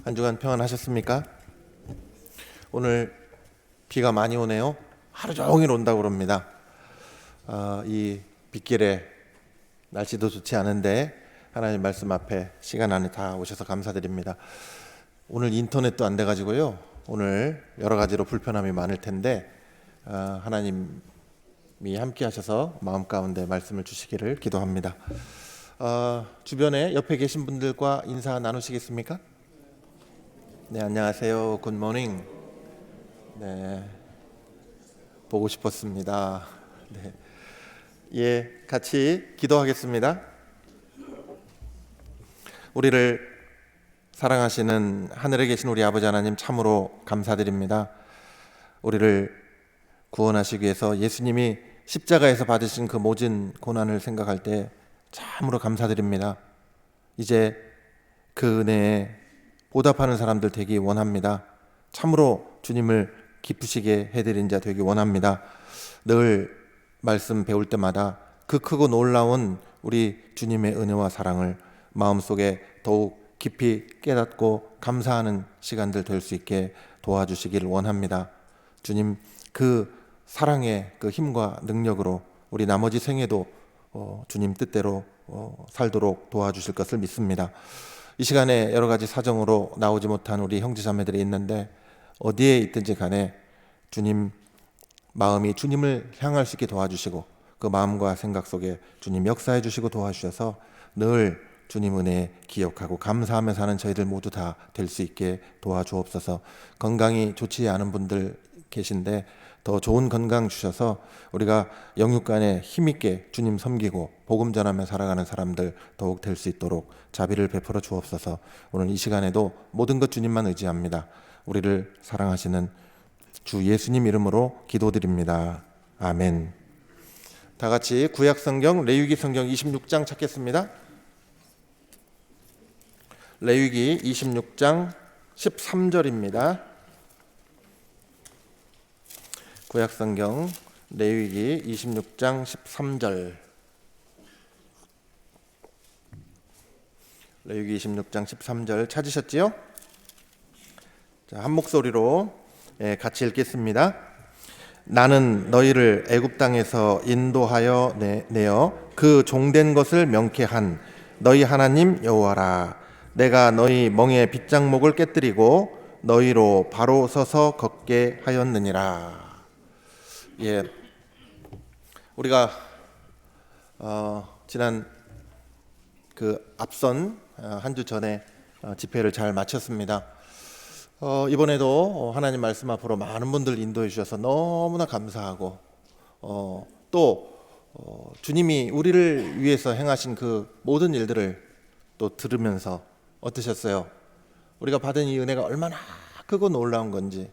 한 주간 평안하셨습니까? 오늘 비가 많이 오네요. 하루 종일 온다고 그럽니다. 이 빗길에 날씨도 좋지 않은데 하나님 말씀 앞에 시간 안에 다 오셔서 감사드립니다. 오늘 인터넷도 안 돼가지고요. 오늘 여러 가지로 불편함이 많을 텐데 하나님이 함께 하셔서 마음 가운데 말씀을 주시기를 기도합니다. 주변에 옆에 계신 분들과 인사 나누시겠습니까? 네, 안녕하세요. 굿모닝. 네, 보고 싶었습니다. 네, 예, 같이 기도하겠습니다. 우리를 사랑하시는 하늘에 계신 우리 아버지 하나님 참으로 감사드립니다. 우리를 구원하시기 위해서 예수님이 십자가에서 받으신 그 모진 고난을 생각할 때 참으로 감사드립니다. 이제 그 은혜에 보답하는 사람들 되기 원합니다. 참으로 주님을 기쁘시게 해드린 자 되기 원합니다. 늘 말씀 배울 때마다 그 크고 놀라운 우리 주님의 은혜와 사랑을 마음속에 더욱 깊이 깨닫고 감사하는 시간들 될 수 있게 도와주시기를 원합니다. 주님, 그 사랑의 그 힘과 능력으로 우리 나머지 생애도 주님 뜻대로 살도록 도와주실 것을 믿습니다. 이 시간에 여러 가지 사정으로 나오지 못한 우리 형제자매들이 있는데 어디에 있든지 간에 주님 마음이 주님을 향할 수 있게 도와주시고 그 마음과 생각 속에 주님 역사해 주시고 도와주셔서 늘 주님 은혜 기억하고 감사하며 사는 저희들 모두 다 될 수 있게 도와주옵소서. 건강이 좋지 않은 분들 계신데 더 좋은 건강 주셔서 우리가 영육간에 힘있게 주님 섬기고 복음 전하며 살아가는 사람들 더욱 될 수 있도록 자비를 베풀어 주옵소서. 오늘 이 시간에도 모든 것 주님만 의지합니다. 우리를 사랑하시는 주 예수님 이름으로 기도드립니다. 아멘. 다 같이 구약 성경 레위기 성경 26장 찾겠습니다. 레위기 26장 13절입니다. 구약 성경 레위기 26장 13절. 레위기 26장 13절 찾으셨지요? 자, 한 목소리로 같이 읽겠습니다. 나는 너희를 애굽 땅에서 인도하여 내어 그 종된 것을 명케한 너희 하나님 여호와라. 내가 너희 멍에 빗장목을 깨뜨리고 너희로 바로 서서 걷게 하였느니라. 예, 우리가 지난 그 앞선 한 주 전에 집회를 잘 마쳤습니다. 이번에도 하나님 말씀 앞으로 많은 분들 인도해 주셔서 너무나 감사하고 또 주님이 우리를 위해서 행하신 그 모든 일들을 또 들으면서 어떠셨어요? 우리가 받은 이 은혜가 얼마나 크고 놀라운 건지,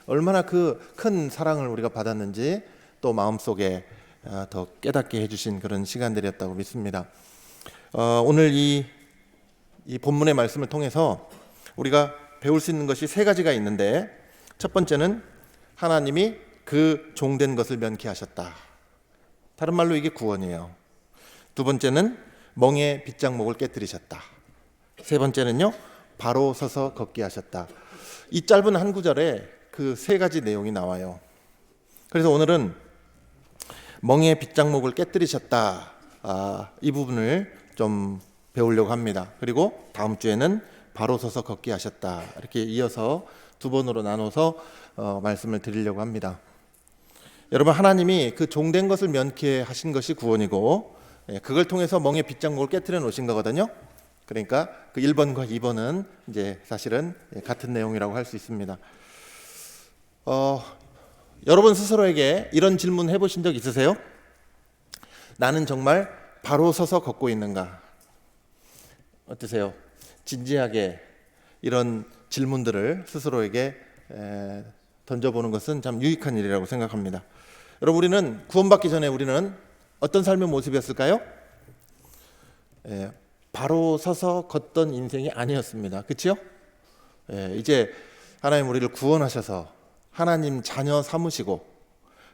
얼마나 그 큰 사랑을 우리가 받았는지 또 마음속에 더 깨닫게 해주신 그런 시간들이었다고 믿습니다. 오늘 이 본문의 말씀을 통해서 우리가 배울 수 있는 것이 세 가지가 있는데, 첫 번째는 하나님이 그 종된 것을 면케하셨다. 다른 말로 이게 구원이에요. 두 번째는 멍에 빗장목을 깨뜨리셨다. 세 번째는요, 바로 서서 걷게 하셨다. 이 짧은 한 구절에 그 세 가지 내용이 나와요. 그래서 오늘은 멍에 빗장목을 깨뜨리셨다, 이 부분을 좀 배우려고 합니다. 그리고 다음 주에는 바로 서서 걷게 하셨다, 이렇게 이어서 두 번으로 나눠서 말씀을 드리려고 합니다. 여러분, 하나님이 그 종된 것을 면케하신 것이 구원이고, 그걸 통해서 멍에 빗장목을 깨뜨려 놓으신 거거든요. 그러니까 그 1번과 2번은 이제 사실은 같은 내용이라고 할 수 있습니다. 여러분 스스로에게 이런 질문 해보신 적 있으세요? 나는 정말 바로 서서 걷고 있는가? 어떠세요? 진지하게 이런 질문들을 스스로에게 던져보는 것은 참 유익한 일이라고 생각합니다. 여러분, 우리는 구원받기 전에 우리는 어떤 삶의 모습이었을까요? 바로 서서 걷던 인생이 아니었습니다. 그렇죠? 이제 하나님 우리를 구원하셔서 하나님 자녀 삼으시고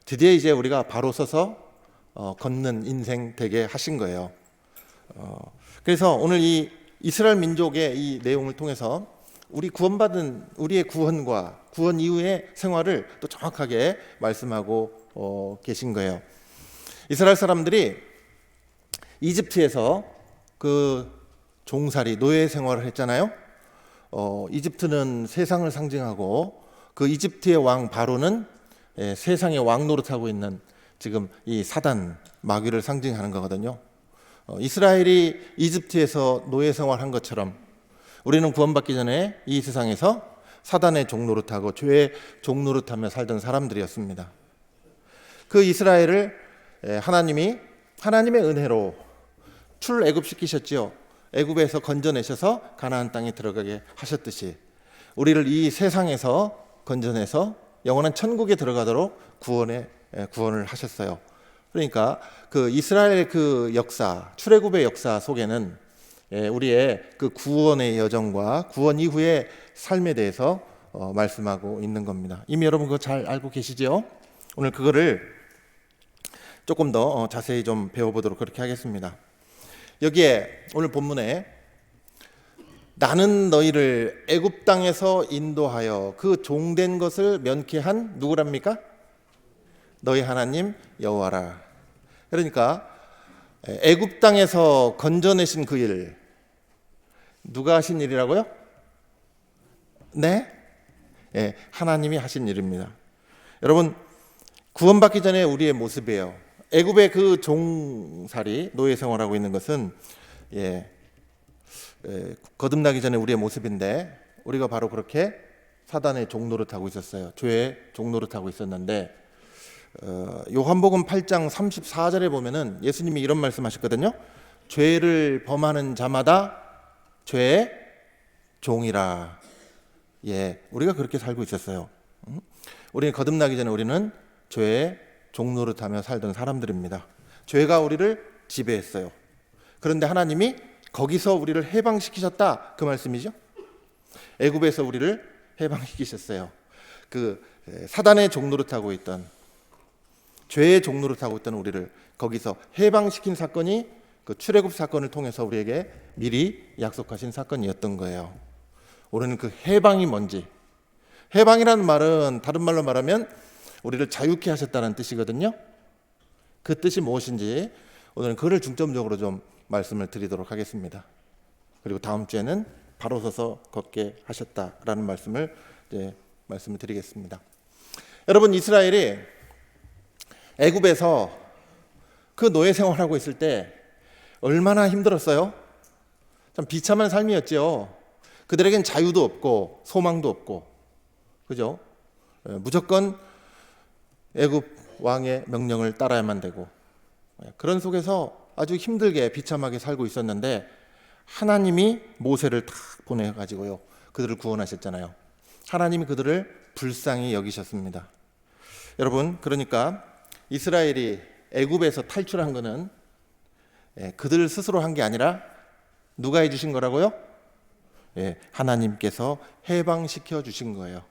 드디어 이제 우리가 바로 서서 걷는 인생 되게 하신 거예요. 그래서 오늘 이 이스라엘 민족의 이 내용을 통해서 우리 구원받은 우리의 구원과 구원 이후의 생활을 또 정확하게 말씀하고 계신 거예요. 이스라엘 사람들이 이집트에서 그 종살이 노예 생활을 했잖아요. 이집트는 세상을 상징하고 그 이집트의 왕 바로는 세상의 왕 노릇하고 있는 지금 이 사단 마귀를 상징하는 거거든요. 이스라엘이 이집트에서 노예 생활한 것처럼 우리는 구원받기 전에 이 세상에서 사단의 종노릇하고 죄의 종노릇하며 살던 사람들이었습니다. 그 이스라엘을 하나님이 하나님의 은혜로 출애굽시키셨지요. 애굽에서 건져내셔서 가나안 땅에 들어가게 하셨듯이 우리를 이 세상에서 건져내서 영원한 천국에 들어가도록 구원을 하셨어요. 그러니까 그 이스라엘 그 역사, 출애굽의 역사 속에는 우리의 그 구원의 여정과 구원 이후의 삶에 대해서 말씀하고 있는 겁니다. 이미 여러분 그거 잘 알고 계시죠? 오늘 그거를 조금 더 자세히 좀 배워보도록 그렇게 하겠습니다. 여기에 오늘 본문에 나는 너희를 애굽 땅에서 인도하여 그 종된 것을 면케한 누구랍니까? 너희 하나님 여호와라. 그러니까 애굽 땅에서 건져내신 그 일, 누가 하신 일이라고요? 네? 하나님이 하신 일입니다. 여러분, 구원받기 전에 우리의 모습이에요. 애굽의 그 종살이 노예 생활하고 있는 것은 거듭나기 전에 우리의 모습인데 우리가 바로 그렇게 사단의 종노릇하고 있었어요. 죄의 종노릇하고 있었는데 요한복음 8장 34절에 보면은 예수님이 이런 말씀하셨거든요. 죄를 범하는 자마다 죄의 종이라. 우리가 그렇게 살고 있었어요. 우리는 거듭나기 전에 우리는 죄의 종노릇하며 살던 사람들입니다. 죄가 우리를 지배했어요. 그런데 하나님이 거기서 우리를 해방시키셨다, 그 말씀이죠. 애굽에서 우리를 해방시키셨어요. 그 사단의 종노릇하고 있던, 죄의 종노릇하고 있던 우리를 거기서 해방시킨 사건이 그 출애굽 사건을 통해서 우리에게 미리 약속하신 사건이었던 거예요. 우리는 그 해방이 뭔지, 해방이라는 말은 다른 말로 말하면 우리를 자유케 하셨다는 뜻이거든요. 그 뜻이 무엇인지 오늘은 그를 중점적으로 좀 말씀을 드리도록 하겠습니다. 그리고 다음 주에는 바로 서서 걷게 하셨다라는 말씀을 드리겠습니다. 여러분, 이스라엘이 애굽에서 그 노예 생활하고 있을 때 얼마나 힘들었어요? 참 비참한 삶이었죠. 그들에겐 자유도 없고 소망도 없고, 그죠? 무조건 애굽 왕의 명령을 따라야만 되고, 그런 속에서 아주 힘들게 비참하게 살고 있었는데 하나님이 모세를 탁 보내가지고요 그들을 구원하셨잖아요. 하나님이 그들을 불쌍히 여기셨습니다. 여러분, 그러니까 이스라엘이 애굽에서 탈출한 것은 그들 스스로 한 게 아니라 누가 해주신 거라고요? 하나님께서 해방시켜 주신 거예요.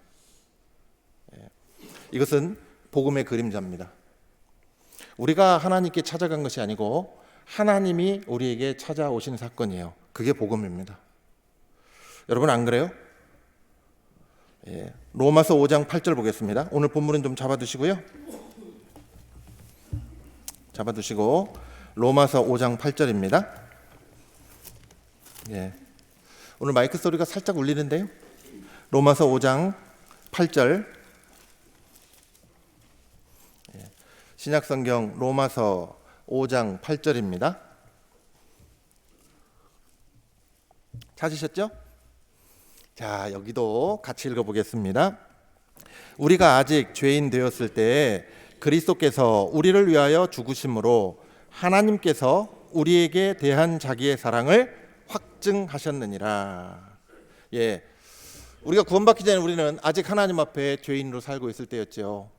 이것은 복음의 그림자입니다. 우리가 하나님께 찾아간 것이 아니고 하나님이 우리에게 찾아오신 사건이에요. 그게 복음입니다. 여러분, 안 그래요? 로마서 5장 8절 보겠습니다. 오늘 본문은 좀 잡아두시고요. 잡아두시고 로마서 5장 8절입니다. 오늘 마이크 소리가 살짝 울리는데요. 로마서 5장 8절, 신약성경 로마서 5장 8절입니다. 찾으셨죠? 자, 여기도 같이 읽어보겠습니다. 우리가 아직 죄인 되었을 때 그리스도께서 우리를 위하여 죽으심으로 하나님께서 우리에게 대한 자기의 사랑을 확증하셨느니라. 우리가 구원받기 전에 우리는 아직 하나님 앞에 죄인으로 살고 있을 때였죠.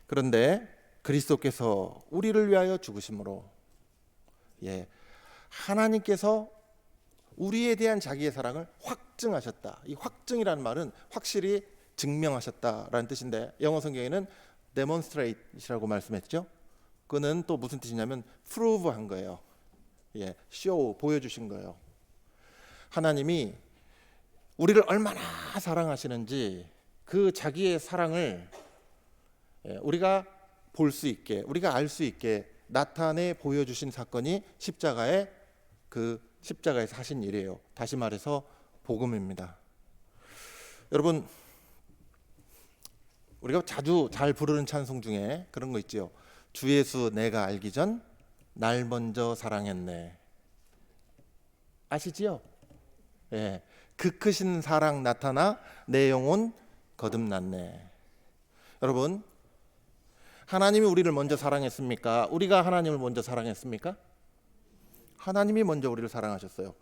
그런데 그리스도께서 우리를 위하여 죽으심으로 하나님께서 우리에 대한 자기의 사랑을 확증하셨다. 이 확증이라는 말은 확실히 증명하셨다라는 뜻인데 영어 성경에는 demonstrate이라고 말씀했죠. 그거는 또 무슨 뜻이냐면 prove한 거예요. show, 보여주신 거예요. 하나님이 우리를 얼마나 사랑하시는지 그 자기의 사랑을 우리가 볼 수 있게, 우리가 알 수 있게 나타내 보여주신 사건이 십자가에서 하신 일이에요. 다시 말해서 복음입니다. 여러분, 우리가 자주 잘 부르는 찬송 중에 그런 거 있지요. 주 예수 내가 알기 전 날 먼저 사랑했네. 아시지요? 예, 그 크신 사랑 나타나 내 영혼 거듭났네. 여러분, 하나님이 우리를 먼저 사랑했습니까? 우리가 하나님을 먼저 사랑했습니까? 하나님이 먼저 우리를 사랑하셨어요.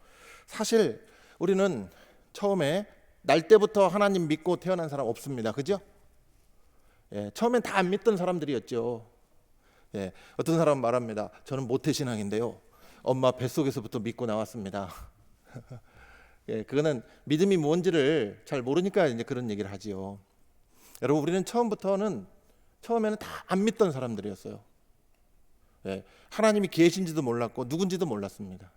사실 우리는 처음에 날 때부터 하나님 믿고 태어난 사람 없습니다. 그죠? 예, 처음엔 다 안 믿던 사람들이었죠. 예, 어떤 사람은 말합니다. 저는 모태신앙인데요, 엄마 뱃속에서부터 믿고 나왔습니다. 예, 그거는 믿음이 뭔지를 잘 모르니까 이제 그런 얘기를 하지요. 여러분, 우리는 처음에는 다 안 믿던 사람들이었어요. 예, 하나님이 계신지도 몰랐고 누군지도 몰랐습니다.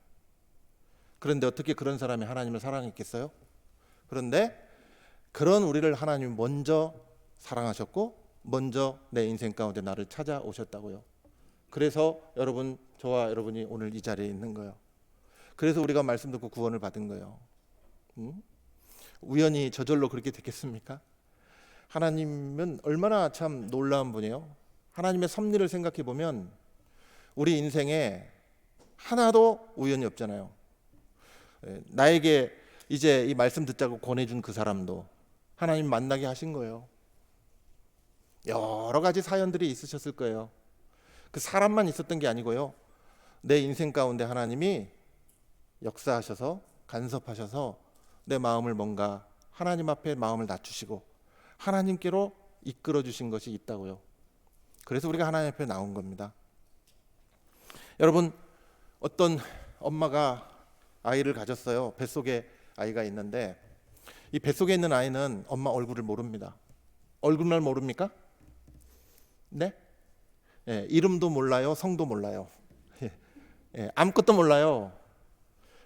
그런데 어떻게 그런 사람이 하나님을 사랑했겠어요? 그런데 그런 우리를 하나님이 먼저 사랑하셨고 먼저 내 인생 가운데 나를 찾아오셨다고요. 그래서 여러분, 저와 여러분이 오늘 이 자리에 있는 거예요. 그래서 우리가 말씀 듣고 구원을 받은 거예요. 우연히 저절로 그렇게 됐겠습니까? 하나님은 얼마나 참 놀라운 분이에요. 하나님의 섭리를 생각해 보면 우리 인생에 하나도 우연이 없잖아요. 나에게 이제 이 말씀 듣자고 권해준 그 사람도 하나님 만나게 하신 거예요. 여러 가지 사연들이 있으셨을 거예요. 그 사람만 있었던 게 아니고요, 내 인생 가운데 하나님이 역사하셔서 간섭하셔서 내 마음을 뭔가 하나님 앞에 마음을 낮추시고 하나님께로 이끌어 주신 것이 있다고요. 그래서 우리가 하나님 앞에 나온 겁니다. 여러분, 어떤 엄마가 아이를 가졌어요. 뱃속에 아이가 있는데 이 뱃속에 있는 아이는 엄마 얼굴을 모릅니다. 얼굴만 모릅니까? 네? 예, 이름도 몰라요, 성도 몰라요. 예, 아무것도 몰라요.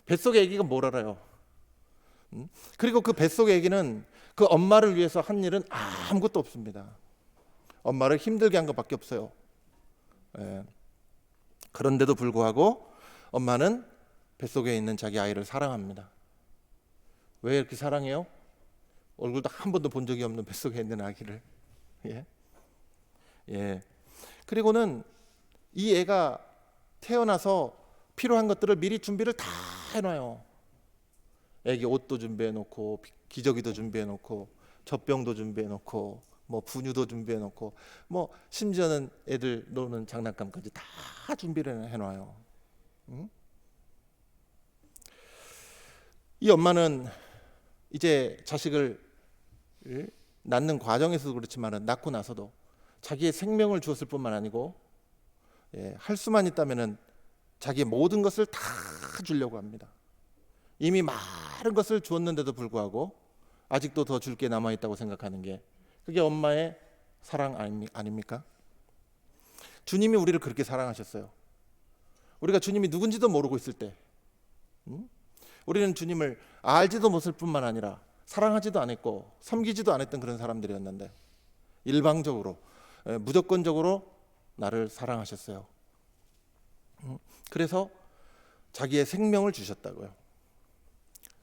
뱃속의 아기가 뭘 알아요? 그리고 그 뱃속의 아기는 그 엄마를 위해서 한 일은 아무것도 없습니다. 엄마를 힘들게 한 것밖에 없어요. 예. 그런데도 불구하고 엄마는 뱃속에 있는 자기 아이를 사랑합니다. 왜 이렇게 사랑해요? 얼굴도 한 번도 본 적이 없는 뱃속에 있는 아기를. 예. 예. 그리고는 이 애가 태어나서 필요한 것들을 미리 준비를 다 해놔요. 애기 옷도 준비해 놓고, 기저귀도 준비해 놓고, 젖병도 준비해 놓고, 뭐 분유도 준비해 놓고, 뭐 심지어는 애들 노는 장난감까지 다 준비를 해놔요. 이 엄마는 이제 자식을 낳는 과정에서도 그렇지만은 낳고 나서도 자기의 생명을 주었을 뿐만 아니고, 할 수만 있다면은 자기의 모든 것을 다 주려고 합니다. 이미 많은 것을 주었는데도 불구하고 아직도 더 줄 게 남아 있다고 생각하는 게, 그게 엄마의 사랑 아닙니까? 주님이 우리를 그렇게 사랑하셨어요. 우리가 주님이 누군지도 모르고 있을 때, 우리는 주님을 알지도 못할 뿐만 아니라 사랑하지도 않았고 섬기지도 않았던 그런 사람들이었는데 일방적으로, 무조건적으로 나를 사랑하셨어요. 그래서 자기의 생명을 주셨다고요.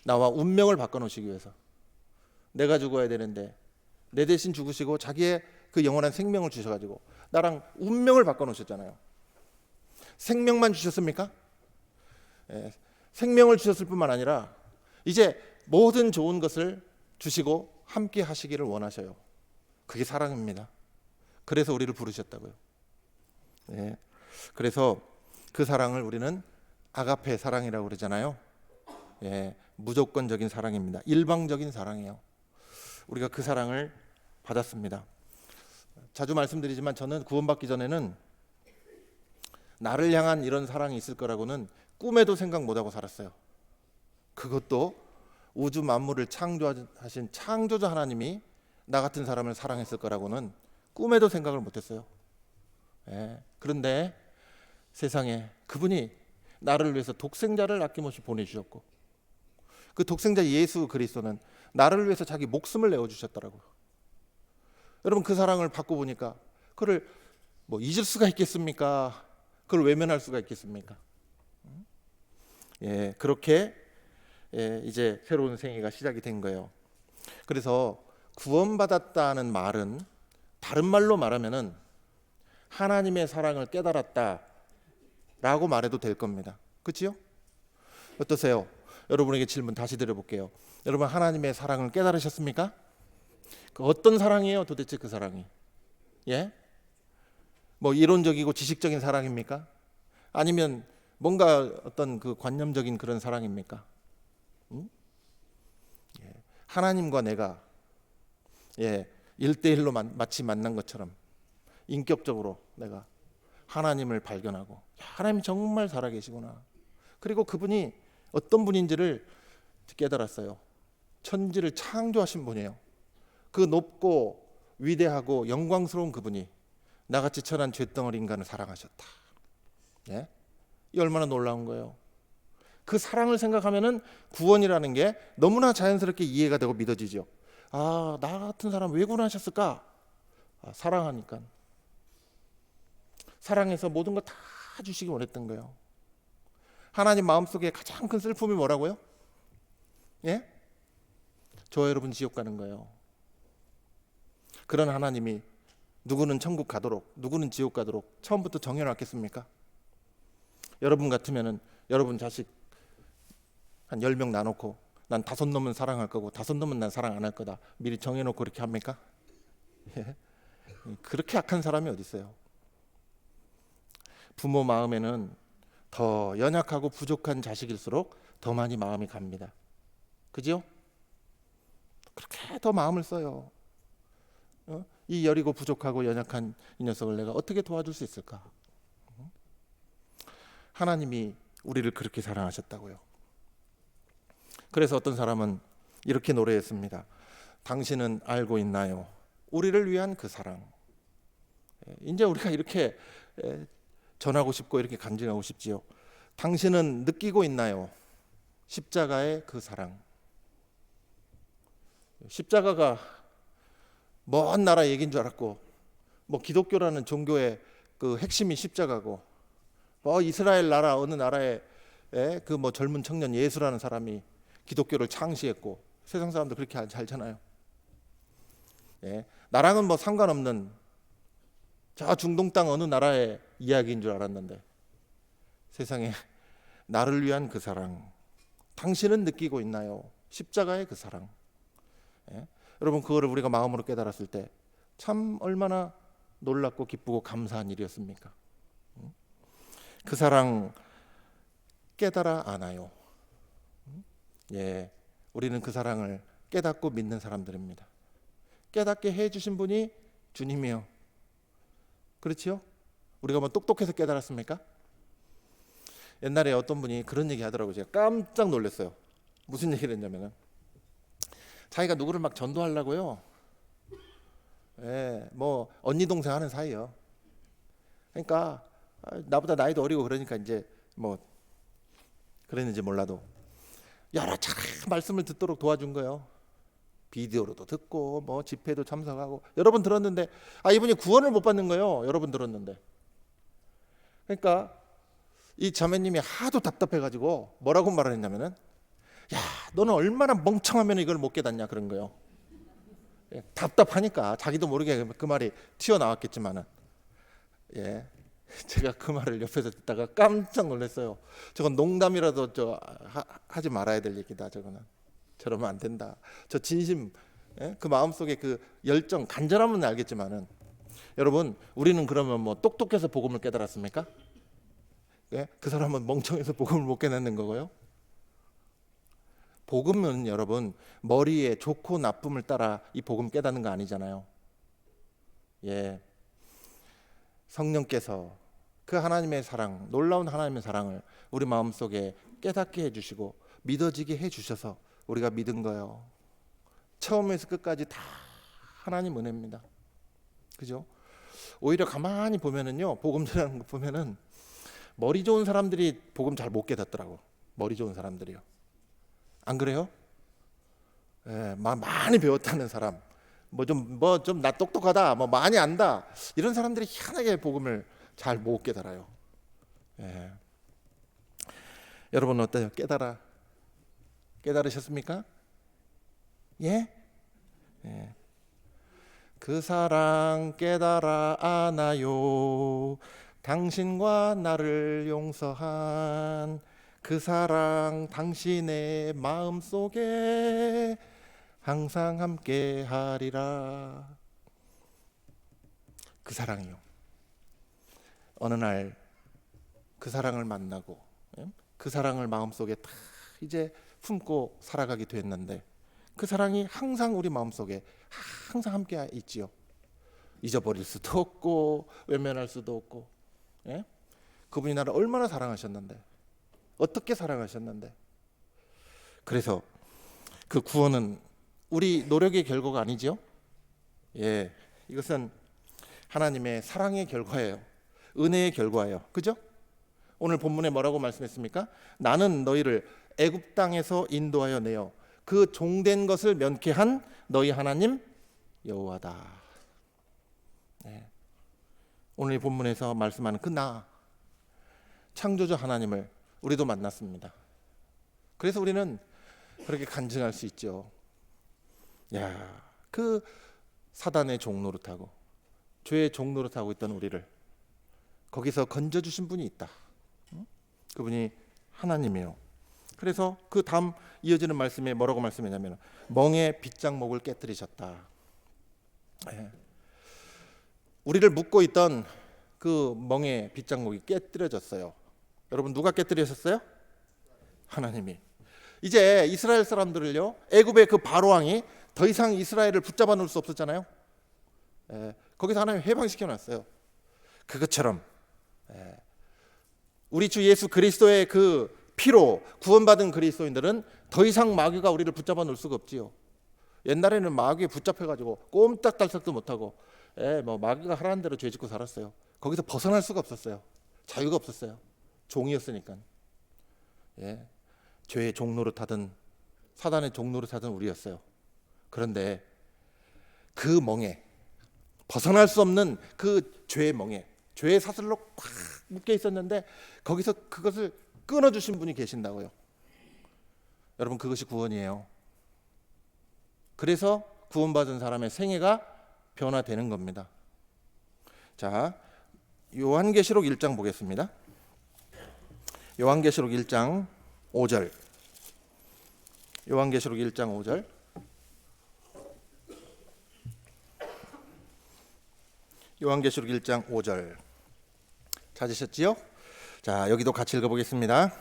나와 운명을 바꿔놓으시기 위해서. 내가 죽어야 되는데 내 대신 죽으시고 자기의 그 영원한 생명을 주셔가지고 나랑 운명을 바꿔놓으셨잖아요. 생명만 주셨습니까? 생명을 주셨을 뿐만 아니라 이제 모든 좋은 것을 주시고 함께 하시기를 원하셔요. 그게 사랑입니다. 그래서 우리를 부르셨다고요. 그래서 그 사랑을 우리는 아가페 사랑이라고 그러잖아요. 무조건적인 사랑입니다. 일방적인 사랑이에요. 우리가 그 사랑을 받았습니다. 자주 말씀드리지만 저는 구원받기 전에는 나를 향한 이런 사랑이 있을 거라고는 꿈에도 생각 못하고 살았어요. 그것도 우주 만물을 창조하신 창조자 하나님이 나 같은 사람을 사랑했을 거라고는 꿈에도 생각을 못했어요. 그런데 세상에 그분이 나를 위해서 독생자를 아낌없이 보내주셨고, 그 독생자 예수 그리스도는 나를 위해서 자기 목숨을 내어주셨더라고요. 여러분, 그 사랑을 받고 보니까 그를 뭐 잊을 수가 있겠습니까? 그걸 외면할 수가 있겠습니까? 예, 그렇게 이제 새로운 생애가 시작이 된 거예요. 그래서 구원받았다는 말은 다른 말로 말하면은 하나님의 사랑을 깨달았다라고 말해도 될 겁니다. 그렇지요? 어떠세요? 여러분에게 질문 다시 드려볼게요. 여러분, 하나님의 사랑을 깨달으셨습니까? 그 어떤 사랑이에요, 도대체 그 사랑이? 예? 뭐 이론적이고 지식적인 사랑입니까? 아니면 뭔가 어떤 그 관념적인 그런 사랑입니까? 예. 하나님과 내가 1대1로 마치 만난 것처럼 인격적으로 내가 하나님을 발견하고, 하나님이 정말 살아계시구나. 그리고 그분이 어떤 분인지를 깨달았어요. 천지를 창조하신 분이에요. 그 높고 위대하고 영광스러운 그분이 나같이 천한 죄덩어리 인간을 사랑하셨다. 예? 이 얼마나 놀라운 거예요. 그 사랑을 생각하면은 구원이라는 게 너무나 자연스럽게 이해가 되고 믿어지죠. 아, 나 같은 사람 왜 구원하셨을까? 사랑하니까. 사랑해서 모든 거 다 주시기 원했던 거예요. 하나님 마음속에 가장 큰 슬픔이 뭐라고요? 예? 저와 여러분 지옥 가는 거예요. 그런 하나님이 누구는 천국 가도록, 누구는 지옥 가도록 처음부터 정해놨겠습니까? 여러분 같으면은 여러분 자식 한 10명 나놓고 난 5놈은 사랑할 거고 5놈은 난 사랑 안 할 거다 미리 정해놓고 그렇게 합니까? 예? 그렇게 악한 사람이 어디 있어요? 부모 마음에는 더 연약하고 부족한 자식일수록 더 많이 마음이 갑니다. 그죠? 그렇게 더 마음을 써요. 이 여리고 부족하고 연약한 이 녀석을 내가 어떻게 도와줄 수 있을까? 하나님이 우리를 그렇게 사랑하셨다고요. 그래서 어떤 사람은 이렇게 노래했습니다. 당신은 알고 있나요? 우리를 위한 그 사랑. 이제 우리가 이렇게 전하고 싶고 이렇게 간증하고 싶지요. 당신은 느끼고 있나요? 십자가의 그 사랑. 십자가가 먼 나라 얘기인 줄 알았고, 뭐 기독교라는 종교의 그 핵심이 십자가고, 뭐 이스라엘 나라 어느 나라에 그 뭐 젊은 청년 예수라는 사람이 기독교를 창시했고, 세상 사람들 그렇게 알잖아요. 예, 나랑은 뭐 상관없는 저 중동 땅 어느 나라의 이야기인 줄 알았는데 세상에 나를 위한 그 사랑, 당신은 느끼고 있나요? 십자가의 그 사랑. 예? 여러분, 그거를 우리가 마음으로 깨달았을 때 참 얼마나 놀랍고 기쁘고 감사한 일이었습니까? 그 사랑 깨달아 아나요? 예, 우리는 그 사랑을 깨닫고 믿는 사람들입니다. 깨닫게 해주신 분이 주님이요. 그렇지요? 우리가 뭐 똑똑해서 깨달았습니까? 옛날에 어떤 분이 그런 얘기 하더라고요. 제가 깜짝 놀랐어요. 무슨 얘기를 했냐면은 자기가 누구를 막 전도하려고요. 예, 뭐 언니 동생 하는 사이요. 그러니까 나보다 나이도 어리고 그러니까 이제 뭐 그랬는지 몰라도 여러 차례 말씀을 듣도록 도와준 거예요. 비디오로도 듣고 뭐 집회도 참석하고 여러 번 들었는데 이분이 구원을 못 받는 거예요. 여러 번 들었는데. 그러니까 이 자매님이 하도 답답해가지고 뭐라고 말을 했냐면은, 야, 너는 얼마나 멍청하면 이걸 못 깨닫냐 그런 거예요. 답답하니까 자기도 모르게 그 말이 튀어나왔겠지만은, 예, 제가 그 말을 옆에서 듣다가 깜짝 놀랐어요. 저건 농담이라도 하지 말아야 될 얘기다. 저거는 저러면 안 된다. 저 진심, 그 마음속에 그 열정, 간절함은 알겠지만은, 여러분, 우리는 그러면 뭐 똑똑해서 복음을 깨달았습니까? 예? 그 사람은 멍청해서 복음을 못 깨닫는 거고요. 복음은 여러분 머리에 좋고 나쁨을 따라 이 복음 깨닫는 거 아니잖아요. 예, 성령께서 그 하나님의 사랑, 놀라운 하나님의 사랑을 우리 마음속에 깨닫게 해주시고 믿어지게 해주셔서 우리가 믿은 거예요. 처음에서 끝까지 다 하나님 은혜입니다. 그죠? 오히려 가만히 보면은요, 복음 전하는 거 보면은 머리 좋은 사람들이 복음 잘 못 깨닫더라고. 머리 좋은 사람들이요. 안 그래요? 예, 많이 배웠다는 사람, 뭐 좀 나 똑똑하다, 뭐 많이 안다, 이런 사람들이 희한하게 복음을 잘 못 깨달아요. 예. 여러분 어때요? 깨달으셨습니까? 예? 예. 그 사랑 깨달아 아나요. 당신과 나를 용서한 그 사랑 당신의 마음속에 항상 함께 하리라. 그 사랑이요. 어느 날 그 사랑을 만나고 그 사랑을 마음속에 다 이제 품고 살아가게 됐는데 그 사랑이 항상 우리 마음속에 항상 함께 있지요. 잊어버릴 수도 없고 외면할 수도 없고. 예? 그분이 나를 얼마나 사랑하셨는데, 어떻게 사랑하셨는데. 그래서 그 구원은 우리 노력의 결과가 아니지요. 예, 이것은 하나님의 사랑의 결과예요. 은혜의 결과예요. 그죠? 오늘 본문에 뭐라고 말씀했습니까? 나는 너희를 애굽 땅에서 인도하여 내어 그 종된 것을 면케한 너희 하나님 여호와다. 네. 오늘 이 본문에서 말씀하는 그 나, 창조주 하나님을 우리도 만났습니다. 그래서 우리는 그렇게 간증할 수 있죠. 야, 그 사단의 종노릇하고 죄의 종노릇하고 있던 우리를 거기서 건져주신 분이 있다. 그분이 하나님이에요. 그래서 그 다음 이어지는 말씀에 뭐라고 말씀했냐면 멍에 빗장목을 깨뜨리셨다. 예. 우리를 묶고 있던 그 멍에 빗장목이 깨뜨려졌어요. 여러분 누가 깨뜨리셨어요? 하나님이. 이제 이스라엘 사람들을요, 애굽의 그 바로왕이 더 이상 이스라엘을 붙잡아 놓을 수 없었잖아요. 예. 거기서 하나님 해방시켜 놨어요. 그것처럼 우리 주 예수 그리스도의 그 피로 구원받은 그리스도인들은 더 이상 마귀가 우리를 붙잡아 놓을 수가 없지요. 옛날에는 마귀에 붙잡혀가지고 꼼짝달싹도 못하고 뭐 마귀가 하라는 대로 죄짓고 살았어요. 거기서 벗어날 수가 없었어요. 자유가 없었어요. 종이었으니까. 예. 죄의 종노릇하던 사단의 종노릇하던 우리였어요. 그런데 그 멍에 벗어날 수 없는 그 죄의 멍에, 죄의 사슬로 꽉 묶여 있었는데 거기서 그것을 끊어주신 분이 계신다고요. 여러분 그것이 구원이에요. 그래서 구원받은 사람의 생애가 변화되는 겁니다. 자, 요한계시록 1장 보겠습니다. 요한계시록 1장 5절. 요한계시록 1장 5절. 요한계시록 1장 5절. 찾으셨지요? 자, 여기도 같이 읽어보겠습니다.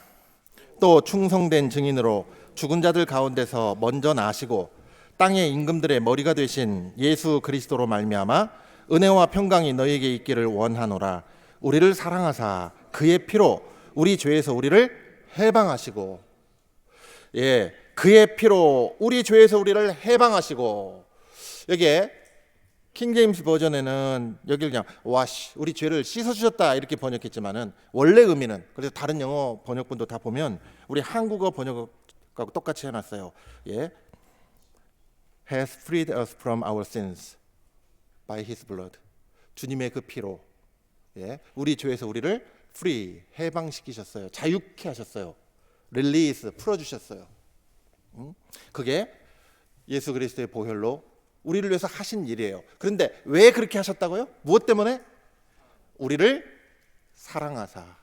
또 충성된 증인으로 죽은 자들 가운데서 먼저 나시고 땅의 임금들의 머리가 되신 예수 그리스도로 말미암아 은혜와 평강이 너희에게 있기를 원하노라. 우리를 사랑하사 그의 피로 우리 죄에서 우리를 해방하시고, 예, 그의 피로 우리 죄에서 우리를 해방하시고. 여기에 킹제임스 버전에는 여기를 그냥 wash, 우리 죄를 씻어주셨다 이렇게 번역했지만은 원래 의미는, 그래서 다른 영어 번역본도 다 보면 우리 한국어 번역하고 똑같이 해놨어요. 예, has freed us from our sins by his blood. 주님의 그 피로, 예, 우리 죄에서 우리를 free, 해방시키셨어요. 자유케 하셨어요. release, 풀어주셨어요. 그게 예수 그리스도의 보혈로 우리를 위해서 하신 일이에요. 그런데 왜 그렇게 하셨다고요? 무엇 때문에? 우리를 사랑하사.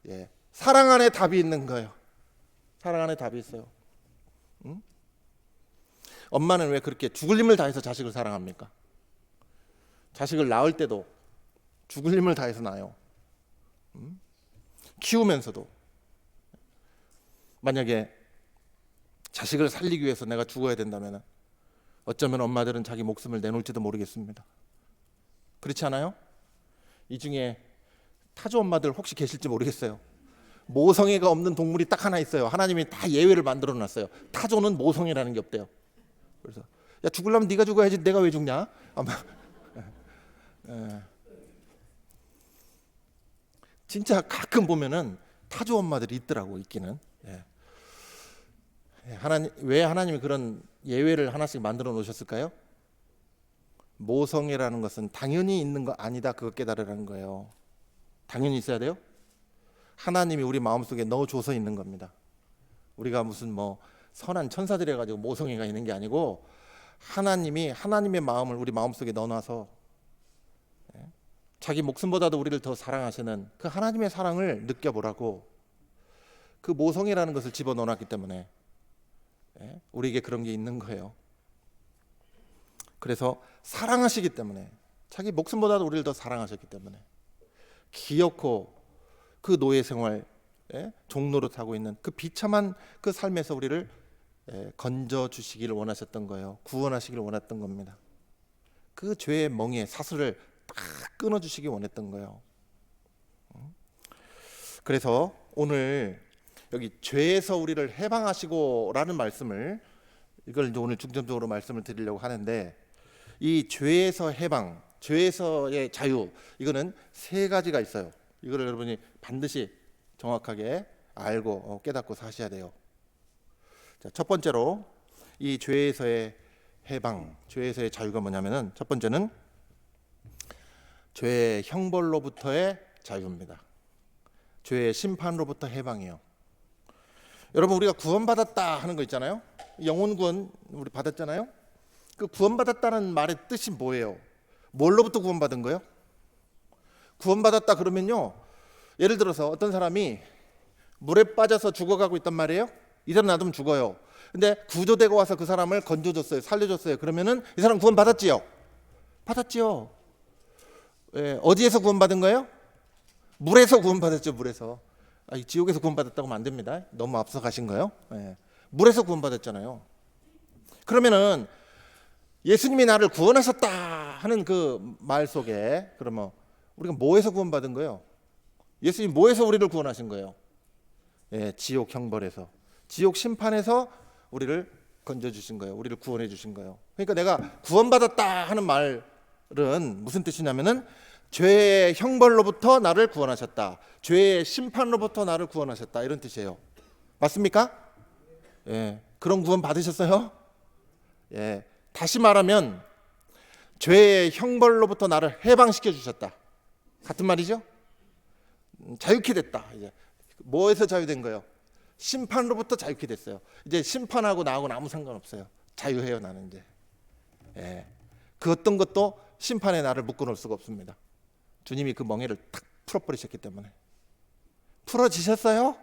예, 사랑 안에 답이 있는 거예요. 사랑 안에 답이 있어요. 엄마는 왜 그렇게 죽을 힘을 다해서 자식을 사랑합니까? 자식을 낳을 때도 죽을 힘을 다해서 낳아요. 키우면서도. 만약에 자식을 살리기 위해서 내가 죽어야 된다면 어쩌면 엄마들은 자기 목숨을 내놓을지도 모르겠습니다. 그렇지 않아요? 이 중에 타조 엄마들 혹시 계실지 모르겠어요. 모성애가 없는 동물이 딱 하나 있어요. 하나님이 다 예외를 만들어 놨어요. 타조는 모성애라는 게 없대요. 그래서 야, 죽으려면 네가 죽어야지 내가 왜 죽냐? 아마 진짜 가끔 보면은 타조 엄마들이 있더라고, 있기는. 예. 왜 하나님이 그런 예외를 하나씩 만들어 놓으셨을까요? 모성애라는 것은 당연히 있는 거 아니다, 그거 깨달으라는 거예요. 당연히 있어야 돼요? 하나님이 우리 마음속에 넣어줘서 있는 겁니다. 우리가 무슨 뭐 선한 천사들이 가지고 모성애가 있는 게 아니고 하나님이 하나님의 마음을 우리 마음속에 넣어놔서 자기 목숨보다도 우리를 더 사랑하시는 그 하나님의 사랑을 느껴보라고 그 모성애라는 것을 집어넣어놨기 때문에 우리에게 그런 게 있는 거예요. 그래서 사랑하시기 때문에 자기 목숨보다도 우리를 더 사랑하셨기 때문에 기어코 그 노예 생활 종로를 타고 있는 그 비참한 그 삶에서 우리를 건져 주시기를 원하셨던 거예요. 구원하시기를 원했던 겁니다. 그 죄의 멍에 사슬을 딱 끊어 주시기 원했던 거예요. 그래서 오늘 여기 죄에서 우리를 해방하시고라는 말씀을 이걸 이제 오늘 중점적으로 말씀을 드리려고 하는데 이 죄에서 해방, 죄에서의 자유 이거는 세 가지가 있어요. 이거를 여러분이 반드시 정확하게 알고 깨닫고 사셔야 돼요. 자, 첫 번째로 이 죄에서의 해방, 죄에서의 자유가 뭐냐면은 첫 번째는 죄의 형벌로부터의 자유입니다. 죄의 심판으로부터 해방이에요. 여러분 우리가 구원받았다 하는 거 있잖아요. 영혼 구원 우리 받았잖아요. 그 구원받았다는 말의 뜻이 뭐예요? 뭘로부터 구원받은 거예요? 구원받았다 그러면요, 예를 들어서 어떤 사람이 물에 빠져서 죽어가고 있단 말이에요. 이 사람 놔두면 죽어요. 근데 구조대가 와서 그 사람을 건져줬어요, 살려줬어요. 그러면은 이 사람 구원받았지요? 받았지요. 어디에서 구원받은 거예요? 물에서 구원받았죠. 물에서. 지옥에서 구원받았다고 하면 안 됩니다. 너무 앞서가신 거예요. 물에서 구원받았잖아요. 그러면은 예수님이 나를 구원하셨다 하는 그 말 속에 그러면 우리가 뭐에서 구원받은 거예요? 예수님 뭐에서 우리를 구원하신 거예요? 지옥 형벌에서, 지옥 심판에서 우리를 건져주신 거예요. 우리를 구원해 주신 거예요. 그러니까 내가 구원받았다 하는 말은 무슨 뜻이냐면은 죄의 형벌로부터 나를 구원하셨다, 죄의 심판로부터 나를 구원하셨다, 이런 뜻이에요. 맞습니까? 그런 구원 받으셨어요? 다시 말하면 죄의 형벌로부터 나를 해방시켜 주셨다, 같은 말이죠. 자유케 됐다. 이제 뭐에서 자유된 거예요? 심판으로부터 자유케 됐어요. 이제 심판하고 나하고는 아무 상관없어요. 자유해요. 나는 이제 그 어떤 것도 심판에 나를 묶어놓을 수가 없습니다. 주님이 그 멍에를 탁 풀어버리셨기 때문에. 풀어지셨어요?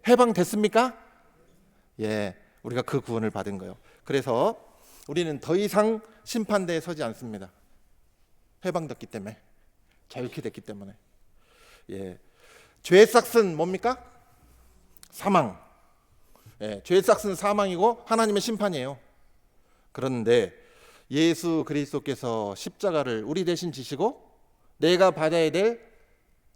해방됐습니까? 우리가 그 구원을 받은 거예요. 그래서 우리는 더 이상 심판대에 서지 않습니다. 해방됐기 때문에, 자유케 됐기 때문에. 죄의 삭은 뭡니까? 사망. 죄의 삭은 사망이고 하나님의 심판이에요. 그런데 예수 그리스도께서 십자가를 우리 대신 지시고 내가 받아야 될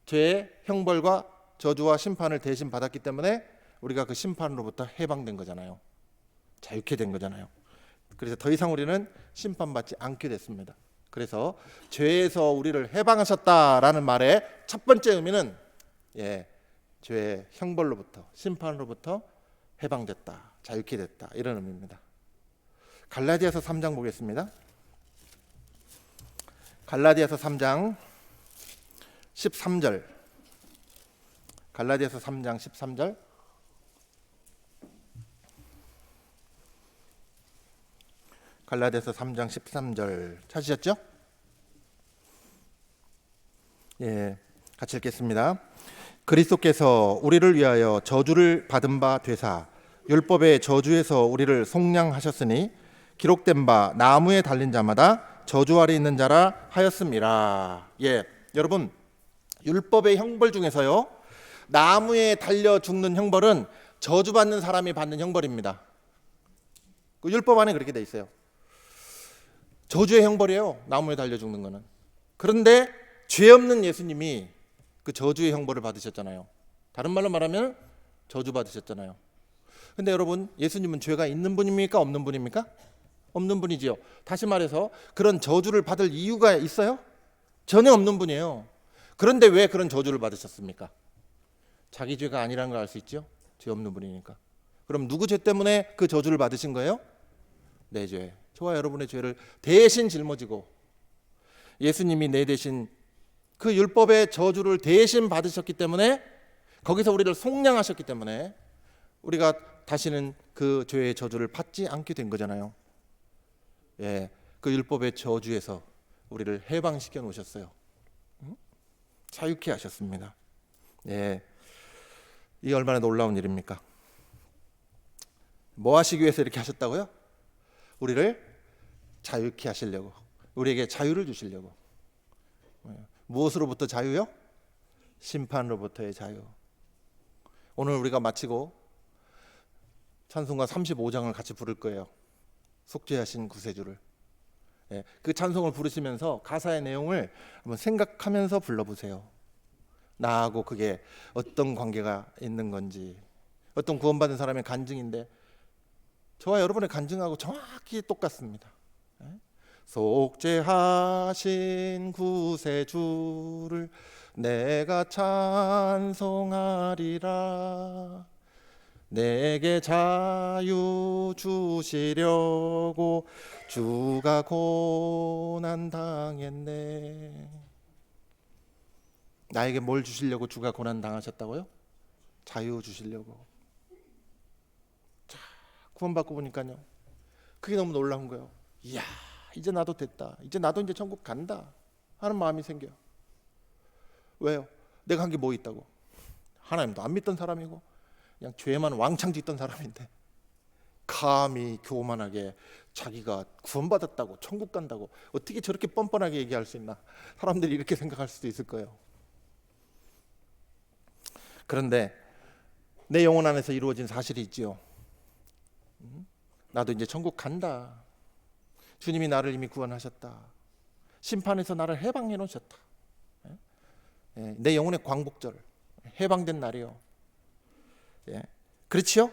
죄의 형벌과 저주와 심판을 대신 받았기 때문에 우리가 그 심판으로부터 해방된 거잖아요. 자유케 된 거잖아요. 그래서 더 이상 우리는 심판받지 않게 됐습니다. 그래서 죄에서 우리를 해방하셨다라는 말의 첫 번째 의미는 죄의 형벌로부터, 심판으로부터 해방됐다, 자유케 됐다, 이런 의미입니다. 갈라디아서 3장 보겠습니다. 갈라디아서 3장 13절. 갈라디아서 3장 13절. 갈라디아서 3장 13절 찾으셨죠? 같이 읽겠습니다. 그리스도께서 우리를 위하여 저주를 받은 바 되사 율법의 저주에서 우리를 속량하셨으니 기록된 바 나무에 달린 자마다 저주 아래 있는 자라 하였음이라. 여러분, 율법의 형벌 중에서요, 나무에 달려 죽는 형벌은 저주받는 사람이 받는 형벌입니다. 그 율법 안에 그렇게 돼 있어요. 저주의 형벌이에요, 나무에 달려 죽는 거는. 그런데 죄 없는 예수님이 그 저주의 형벌을 받으셨잖아요. 다른 말로 말하면 저주 받으셨잖아요. 근데 여러분, 예수님은 죄가 있는 분입니까? 없는 분입니까? 없는 분이지요. 다시 말해서 그런 저주를 받을 이유가 있어요? 전혀 없는 분이에요. 그런데 왜 그런 저주를 받으셨습니까? 자기 죄가 아니라는 걸 알 수 있죠. 죄 없는 분이니까. 그럼 누구 죄 때문에 그 저주를 받으신 거예요? 내 죄, 저와 여러분의 죄를 대신 짊어지고 예수님이 내 대신 그 율법의 저주를 대신 받으셨기 때문에, 거기서 우리를 속량하셨기 때문에 우리가 다시는 그 죄의 저주를 받지 않게 된 거잖아요. 예, 그 율법의 저주에서 우리를 해방시켜 놓으셨어요. 자유케 하셨습니다. 예, 이 얼마나 놀라운 일입니까? 뭐 하시기 위해서 이렇게 하셨다고요? 우리를 자유케 하시려고, 우리에게 자유를 주시려고. 무엇으로부터 자유요? 심판으로부터의 자유. 오늘 우리가 마치고 찬송가 35장을 같이 부를 거예요. 속죄하신 구세주를. 예, 그 찬송을 부르시면서 가사의 내용을 한번 생각하면서 불러보세요. 나하고 그게 어떤 관계가 있는 건지. 어떤 구원받은 사람의 간증인데 저와 여러분의 간증하고 정확히 똑같습니다. 예? 속죄하신 구세주를 내가 찬송하리라. 내게 자유 주시려고 주가 고난 당했네. 나에게 뭘 주시려고 주가 고난 당하셨다고요? 자유 주시려고. 자, 구원받고 보니까요, 그게 너무 놀라운 거예요. 이야, 이제 나도 됐다, 이제 나도 이제 천국 간다 하는 마음이 생겨요. 왜요? 내가 한 게 뭐 있다고? 하나님도 안 믿던 사람이고 그냥 죄만 왕창 짓던 사람인데 감히 교만하게 자기가 구원받았다고 천국 간다고 어떻게 저렇게 뻔뻔하게 얘기할 수 있나? 사람들이 이렇게 생각할 수도 있을 거예요. 그런데 내 영혼 안에서 이루어진 사실이 있지요. 나도 이제 천국 간다. 주님이 나를 이미 구원하셨다. 심판에서 나를 해방해 놓으셨다. 내 영혼의 광복절, 해방된 날이요. 예, 그렇지요?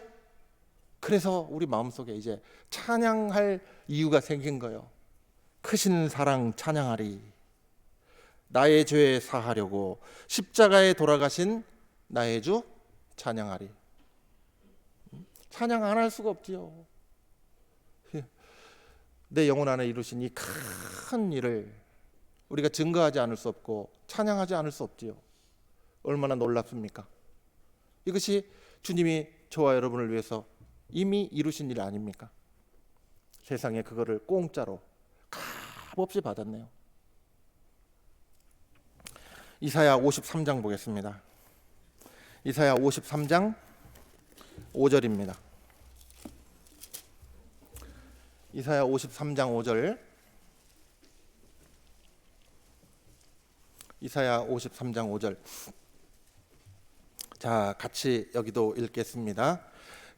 그래서 우리 마음속에 이제 찬양할 이유가 생긴 거예요. 크신 사랑 찬양하리. 나의 죄 사하려고 십자가에 돌아가신 나의 주 찬양하리. 찬양 안 할 수가 없지요. 내 영혼 안에 이루신 이 큰 일을 우리가 증거하지 않을 수 없고 찬양하지 않을 수 없지요. 얼마나 놀랍습니까? 이것이 주님이 저와 여러분을 위해서 이미 이루신 일 아닙니까? 세상에 그거를 공짜로 값없이 받았네요. 이사야 53장 보겠습니다. 이사야 53장 5절입니다. 이사야 53장 5절. 이사야 53장 5절. 자, 같이 여기도 읽겠습니다.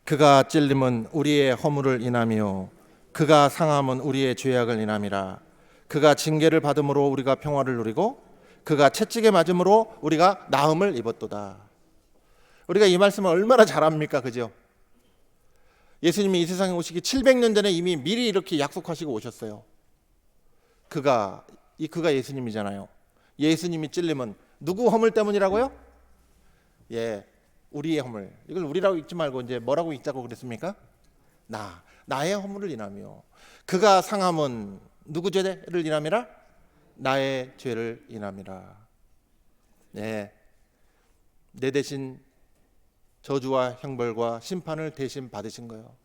그가 찔림은 우리의 허물을 인하며 그가 상함은 우리의 죄악을 인함이라. 그가 징계를 받음으로 우리가 평화를 누리고 그가 채찍에 맞음으로 우리가 나음을 입었도다. 우리가 이 말씀을 얼마나 잘 압니까? 그죠? 예수님이 이 세상에 오시기 700년 전에 이미 미리 이렇게 약속하시고 오셨어요. 그가 예수님이잖아요. 예수님이 찔림은 누구 허물 때문이라고요? 예, 우리의 허물. 이걸 우리라고 읽지 말고 이제 뭐라고 읽자고 그랬습니까? 나의 허물을 인하며. 그가 상함은 누구 죄를 인함이라? 나의 죄를 인함이라. 네, 내 대신 저주와 형벌과 심판을 대신 받으신 거예요.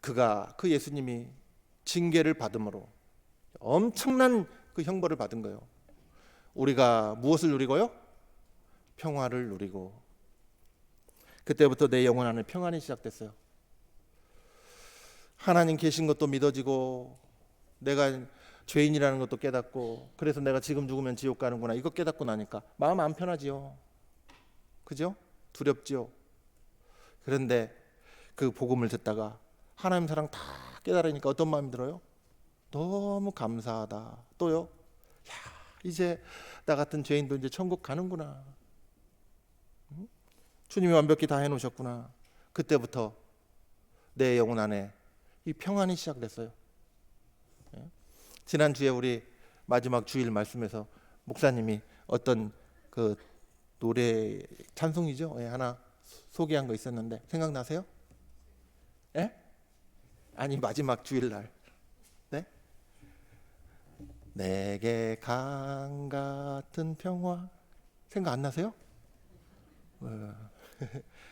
그 예수님이 징계를 받음으로 엄청난 그 형벌을 받은 거예요. 우리가 무엇을 누리고요? 평화를 누리고. 그때부터 내 영혼 안에 평안이 시작됐어요. 하나님 계신 것도 믿어지고 내가 죄인이라는 것도 깨닫고, 그래서 내가 지금 죽으면 지옥 가는구나 이거 깨닫고 나니까 마음 안 편하지요. 그죠? 두렵지요. 그런데 그 복음을 듣다가 하나님 사랑 다 깨달으니까 어떤 마음이 들어요? 너무 감사하다. 또요? 야, 이제 나 같은 죄인도 이제 천국 가는구나. 주님이 완벽히 다 해놓으셨구나. 그때부터 내 영혼 안에 이 평안이 시작됐어요. 지난주에 우리 마지막 주일 말씀에서 목사님이 어떤 그 노래 찬송이죠? 하나 소개한 거 있었는데 생각나세요? 예? 아니 마지막 주일날. 네? 내게 강 같은 평화 생각 안 나세요?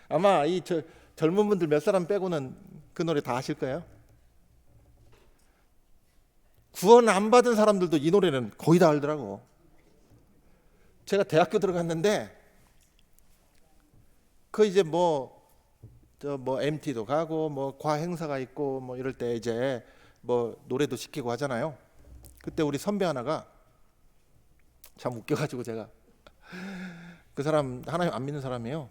아마 젊은 분들 몇 사람 빼고는 그 노래 다 아실 거예요. 구원 안 받은 사람들도 이 노래는 거의 다 알더라고. 제가 대학교 들어갔는데 그 이제 MT도 가고 과 행사가 있고 이럴 때 이제 노래도 시키고 하잖아요. 그때 우리 선배 하나가 참 웃겨가지고 제가 그 사람 하나님 안 믿는 사람이에요.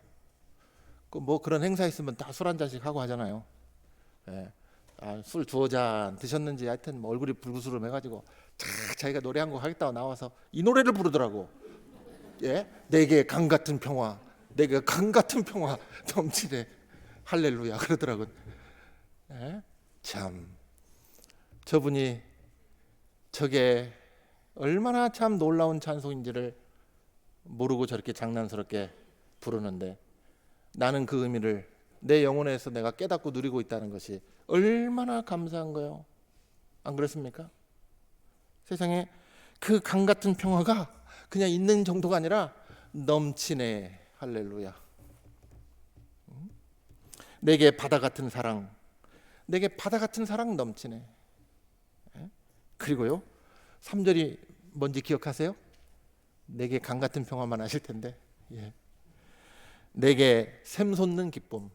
그런 행사 있으면 다 술 한 잔씩 하고 하잖아요. 예. 술 두어 잔 드셨는지 하여튼 얼굴이 불구스름해가지고 자기가 노래 한 곡 하겠다고 나와서 이 노래를 부르더라고. 예? 내게 강 같은 평화, 내게 강 같은 평화 넘치네 할렐루야 그러더라고. 예? 참 저분이 저게 얼마나 참 놀라운 찬송인지를 모르고 저렇게 장난스럽게 부르는데 나는 그 의미를 내 영혼에서 내가 깨닫고 누리고 있다는 것이 얼마나 감사한 거예요. 안 그렇습니까? 세상에 그 강 같은 평화가 그냥 있는 정도가 아니라 넘치네 할렐루야. 내게 바다 같은 사랑, 내게 바다 같은 사랑 넘치네. 그리고요 3절이 뭔지 기억하세요? 내게 강 같은 평화만 아실 텐데 내게 샘솟는 기쁨,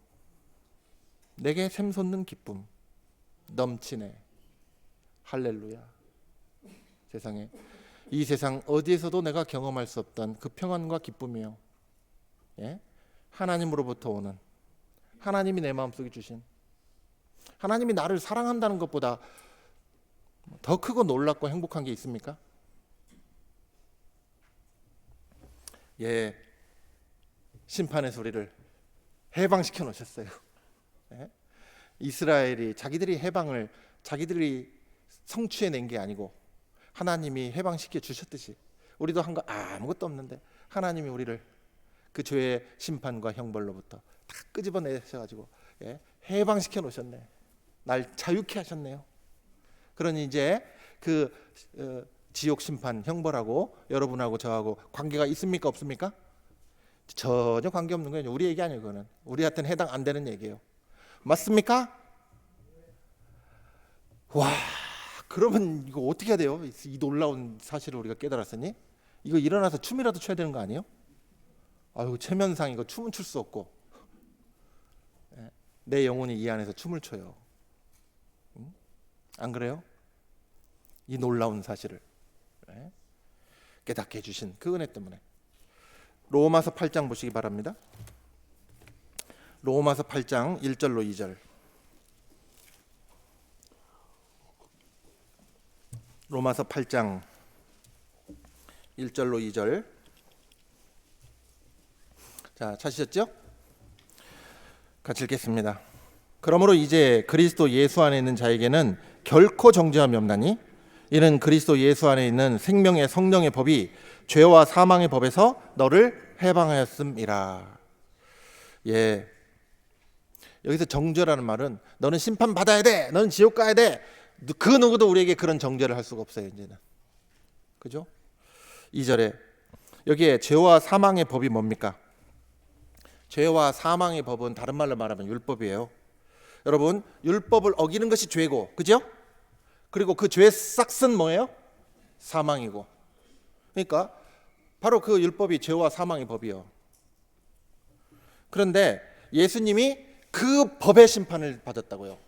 내게 샘솟는 기쁨 넘치네 할렐루야. 세상에 이 세상 어디에서도 내가 경험할 수 없던 그 평안과 기쁨이요. 하나님으로부터 오는, 하나님이 내 마음속에 주신, 하나님이 나를 사랑한다는 것보다 더 크고 놀랍고 행복한 게 있습니까? 심판의 소리를 해방시켜 놓으셨어요. 이스라엘이 자기들이 해방을 자기들이 성취해낸 게 아니고 하나님이 해방시켜 주셨듯이 우리도 한 거 아무것도 없는데 하나님이 우리를 그 죄의 심판과 형벌로부터 다 끄집어내셔가지고 해방시켜 놓으셨네. 날 자유케 하셨네요. 그러니 이제 그 지옥 심판 형벌하고 여러분하고 저하고 관계가 있습니까 없습니까? 전혀 관계 없는 거예요. 우리 얘기 아니에요. 그거는 우리한테는 해당 안 되는 얘기예요. 맞습니까? 와, 그러면 이거 어떻게 해야 돼요? 이 놀라운 사실을 우리가 깨달았으니 이거 일어나서 춤이라도 춰야 되는 거 아니에요? 아유, 체면상 이거 춤은 출 수 없고 내 영혼이 이 안에서 춤을 춰요. 안 그래요? 이 놀라운 사실을 깨닫게 해주신 그 은혜 때문에. 로마서 8장 보시기 바랍니다. 로마서 8장 1절로 2절. 로마서 8장 1절로 2절. 자, 찾으셨죠? 같이 읽겠습니다. 그러므로 이제 그리스도 예수 안에 있는 자에게는 결코 정죄함이 없나니 이는 그리스도 예수 안에 있는 생명의 성령의 법이 죄와 사망의 법에서 너를 해방하였음이라. 여기서 정죄라는 말은 너는 심판 받아야 돼, 너는 지옥 가야 돼, 그 누구도 우리에게 그런 정죄를 할 수가 없어요. 이제는 그죠? 2절에 여기에 죄와 사망의 법이 뭡니까? 죄와 사망의 법은 다른 말로 말하면 율법이에요. 여러분, 율법을 어기는 것이 죄고, 그죠? 그리고 그 죄의 싹은 뭐예요? 사망이고. 그러니까 바로 그 율법이 죄와 사망의 법이요. 그런데 예수님이 그 법의 심판을 받았다고요.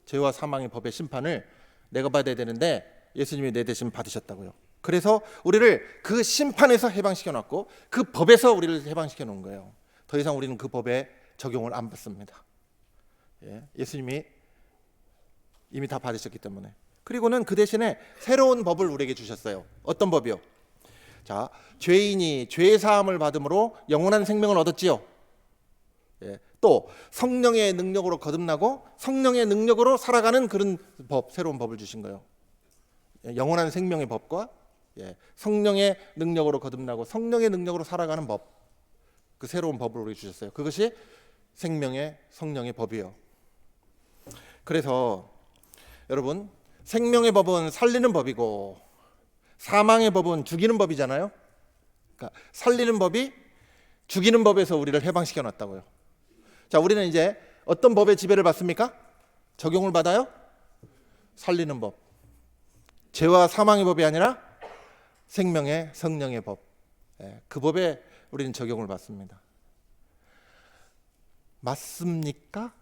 죄와 사망의 법의 심판을 내가 받아야 되는데 예수님이 내 대신 받으셨다고요. 그래서 우리를 그 심판에서 해방시켜 놨고 그 법에서 우리를 해방시켜 놓은 거예요. 더 이상 우리는 그 법의 적용을 안 받습니다. 예수님이 이미 다 받으셨기 때문에. 그리고는 그 대신에 새로운 법을 우리에게 주셨어요. 어떤 법이요? 자, 죄인이 죄 사함을 받음으로 영원한 생명을 얻었지요. 또 성령의 능력으로 거듭나고 성령의 능력으로 살아가는 그런 법, 새로운 법을 주신 거예요. 영원한 생명의 법과 성령의 능력으로 거듭나고 성령의 능력으로 살아가는 법, 그 새로운 법을 우리에게 주셨어요. 그것이 생명의 성령의 법이에요. 그래서 여러분, 생명의 법은 살리는 법이고 사망의 법은 죽이는 법이잖아요. 그러니까 살리는 법이 죽이는 법에서 우리를 해방시켜 놨다고요. 자, 우리는 이제 어떤 법의 지배를 받습니까? 적용을 받아요? 살리는 법. 죄와 사망의 법이 아니라 생명의 성령의 법. 그 법에 우리는 적용을 받습니다. 맞습니까?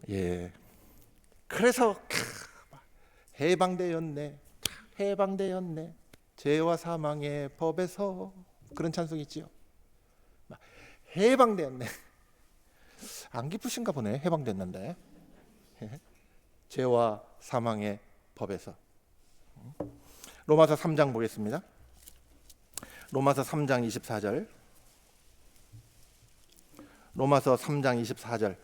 예. 그래서 해방되었네. 해방되었네. 죄와 사망의 법에서 그런 찬송이 있지요. 해방되었네. 안 기쁘신가 보네. 해방됐는데. 죄와 사망의 법에서. 로마서 3장 보겠습니다. 로마서 3장 24절. 로마서 3장 24절.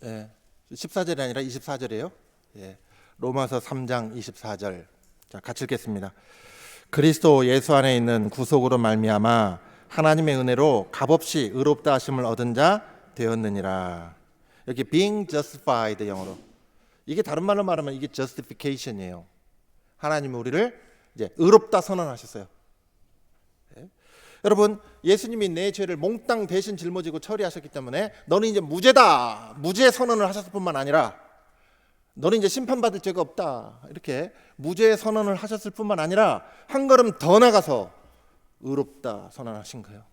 예, 14절이 아니라 24절이에요. 예, 로마서 3장 24절. 자, 같이 읽겠습니다. 그리스도 예수 안에 있는 구속으로 말미암아 하나님의 은혜로 값없이 의롭다 하심을 얻은 자 되었느니라. 여기 being justified 영어로. 이게 다른 말로 말하면 이게 justification이에요. 하나님이 우리를 이제 의롭다 선언하셨어요. 예? 여러분, 예수님이 내 죄를 몽땅 대신 짊어지고 처리하셨기 때문에 너는 이제 무죄다, 무죄 선언을 하셨을 뿐만 아니라 너는 이제 심판받을 죄가 없다, 이렇게 무죄 선언을 하셨을 뿐만 아니라 한 걸음 더 나가서 의롭다 선언하신 거예요.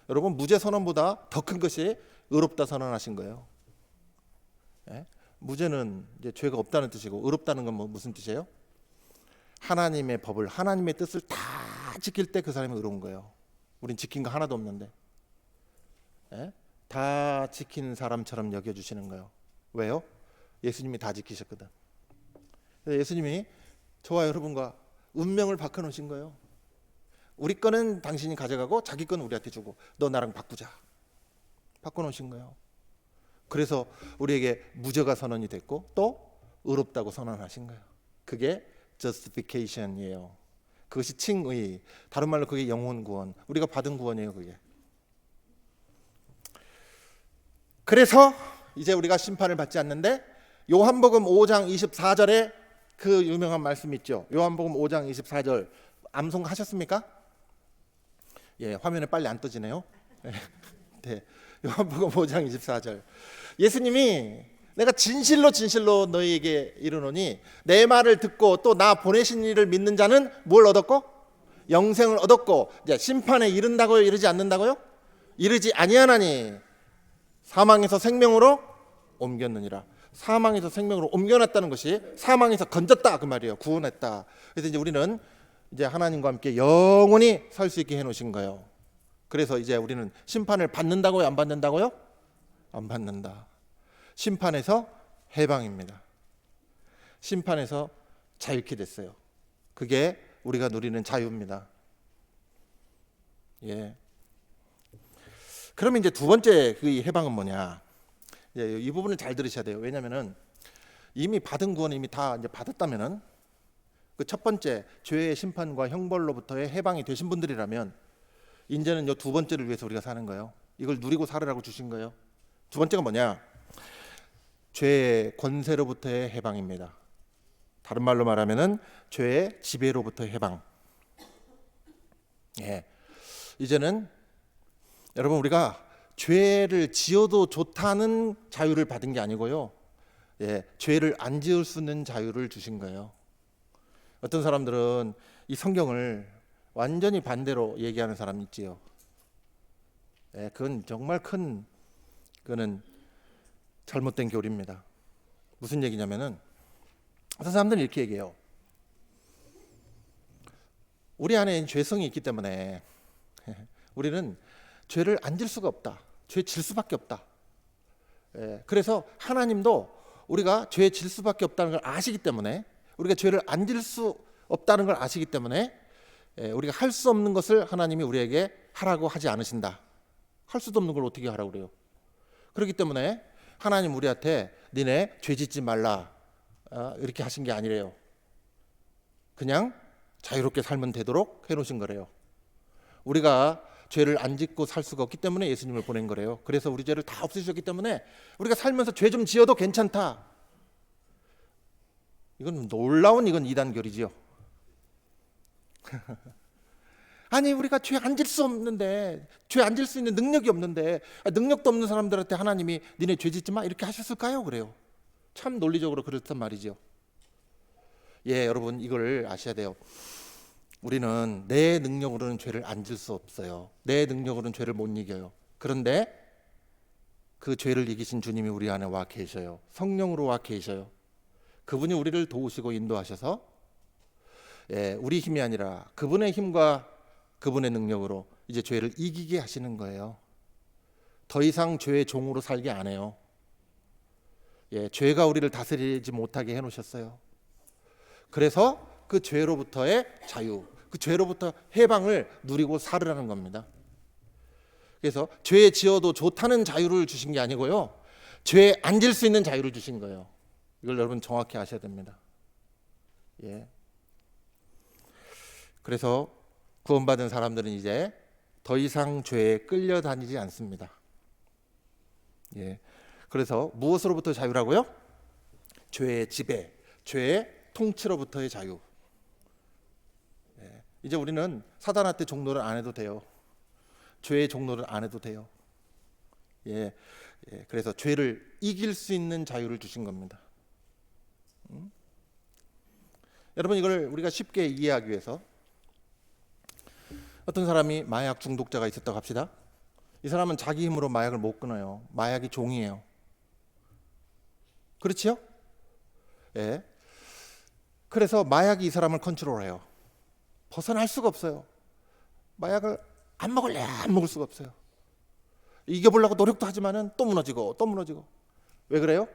여러분, 무죄 선언보다 더 큰 것이 의롭다 선언하신 거예요. 예? 무죄는 이제 죄가 없다는 뜻이고 의롭다는 건 무슨 뜻이에요? 하나님의 법을, 하나님의 뜻을 다 지킬 때 그 사람이 의로운 거예요. 우린 지킨 거 하나도 없는데. 예? 다 지킨 사람처럼 여겨주시는 거예요. 왜요? 예수님이 다 지키셨거든. 예수님이 저와 여러분과 운명을 바꿔놓으신 거예요. 우리 거는 당신이 가져가고 자기 거는 우리한테 주고 너 나랑 바꾸자. 바꿔놓으신 거예요. 그래서 우리에게 무죄가 선언이 됐고 또 의롭다고 선언하신 거예요. 그게 justification이에요. 그것이 칭의, 다른 말로 그게 영혼 구원, 우리가 받은 구원이에요. 그게. 그래서 이제 우리가 심판을 받지 않는데 요한복음 5장 24절에 그 유명한 말씀 있죠. 요한복음 5장 24절 암송하셨습니까? 예, 화면에 빨리 안 떠지네요. 네, 요한복음 5장 24절. 예수님이 내가 진실로 진실로 너희에게 이르노니 내 말을 듣고 또 나 보내신 이를 믿는 자는 뭘 얻었고? 영생을 얻었고. 이제 심판에 이른다고요? 이르지 않는다고요? 이르지 아니하나니 사망에서 생명으로 옮겼느니라. 사망에서 생명으로 옮겨놨다는 것이 사망에서 건졌다 그 말이에요. 구원했다. 그래서 이제 우리는 이제 하나님과 함께 영원히 살 수 있게 해놓으신 거예요. 그래서 이제 우리는 심판을 받는다고요? 안 받는다고요? 안 받는다. 심판에서 해방입니다. 심판에서 자유케 됐어요. 그게 우리가 누리는 자유입니다. 예. 그러면 이제 두 번째 그 해방은 뭐냐? 이 부분을 잘 들으셔야 돼요. 왜냐하면은 이미 받은 구원을 이미 다 이제 받았다면은 그 첫 번째 죄의 심판과 형벌로부터의 해방이 되신 분들이라면 이제는 이 두 번째를 위해서 우리가 사는 거예요. 이걸 누리고 살으라고 주신 거예요. 두 번째가 뭐냐? 죄의 권세로부터의 해방입니다. 다른 말로 말하면은 죄의 지배로부터의 해방. 예. 이제는 여러분 우리가 죄를 지어도 좋다는 자유를 받은 게 아니고요. 예, 죄를 안 지을 수 있는 자유를 주신 거예요. 어떤 사람들은 이 성경을 완전히 반대로 얘기하는 사람이 있지요. 예, 그건 정말 큰 그거는 잘못된 교리입니다. 무슨 얘기냐면은 어떤 사람들은 이렇게 얘기해요. 우리 안에 죄성이 있기 때문에 우리는 죄를 안 질 수가 없다. 죄 질 수밖에 없다. 예, 그래서 하나님도 우리가 죄 질 수밖에 없다는 걸 아시기 때문에 우리가 죄를 안 질 수 없다는 걸 아시기 때문에 우리가 할 수 없는 것을 하나님이 우리에게 하라고 하지 않으신다. 할 수도 없는 걸 어떻게 하라고 그래요. 그렇기 때문에 하나님 우리한테 니네 죄 짓지 말라 이렇게 하신 게 아니래요. 그냥 자유롭게 살면 되도록 해놓으신 거래요. 우리가 죄를 안 짓고 살 수가 없기 때문에 예수님을 보낸 거래요. 그래서 우리 죄를 다 없애주셨기 때문에 우리가 살면서 죄 좀 지어도 괜찮다. 이건 놀라운 이단결이지요. 아니 우리가 죄 안 질 수 없는데, 죄 안 질 수 있는 능력이 없는데, 능력도 없는 사람들한테 하나님이 니네 죄 짓지 마 이렇게 하셨을까요? 그래요. 참 논리적으로 그렇단 말이죠. 예, 여러분 이걸 아셔야 돼요. 우리는 내 능력으로는 죄를 안 질 수 없어요. 내 능력으로는 죄를 못 이겨요. 그런데 그 죄를 이기신 주님이 우리 안에 와 계셔요. 성령으로 와 계셔요. 그분이 우리를 도우시고 인도하셔서 우리 힘이 아니라 그분의 힘과 그분의 능력으로 이제 죄를 이기게 하시는 거예요. 더 이상 죄의 종으로 살게 안 해요. 죄가 우리를 다스리지 못하게 해놓으셨어요. 그래서 그 죄로부터의 자유, 그 죄로부터 해방을 누리고 살으라는 겁니다. 그래서 죄 지어도 좋다는 자유를 주신 게 아니고요, 죄 안 질 수 있는 자유를 주신 거예요. 이걸 여러분 정확히 아셔야 됩니다. 그래서 구원받은 사람들은 이제 더 이상 죄에 끌려다니지 않습니다. 그래서 무엇으로부터 자유라고요? 죄의 지배, 죄의 통치로부터의 자유. 이제 우리는 사단한테 종노를 안 해도 돼요. 죄의 종노를 안 해도 돼요. 그래서 죄를 이길 수 있는 자유를 주신 겁니다. 여러분 이걸 우리가 쉽게 이해하기 위해서, 어떤 사람이 마약 중독자가 있었다고 합시다. 이 사람은 자기 힘으로 마약을 못 끊어요. 마약이 종이에요. 그렇지요? 그래서 마약이 이 사람을 컨트롤해요. 벗어날 수가 없어요. 마약을 안 먹을래 안 먹을 수가 없어요. 이겨보려고 노력도 하지만은 또 무너지고 또 무너지고. 왜 그래요?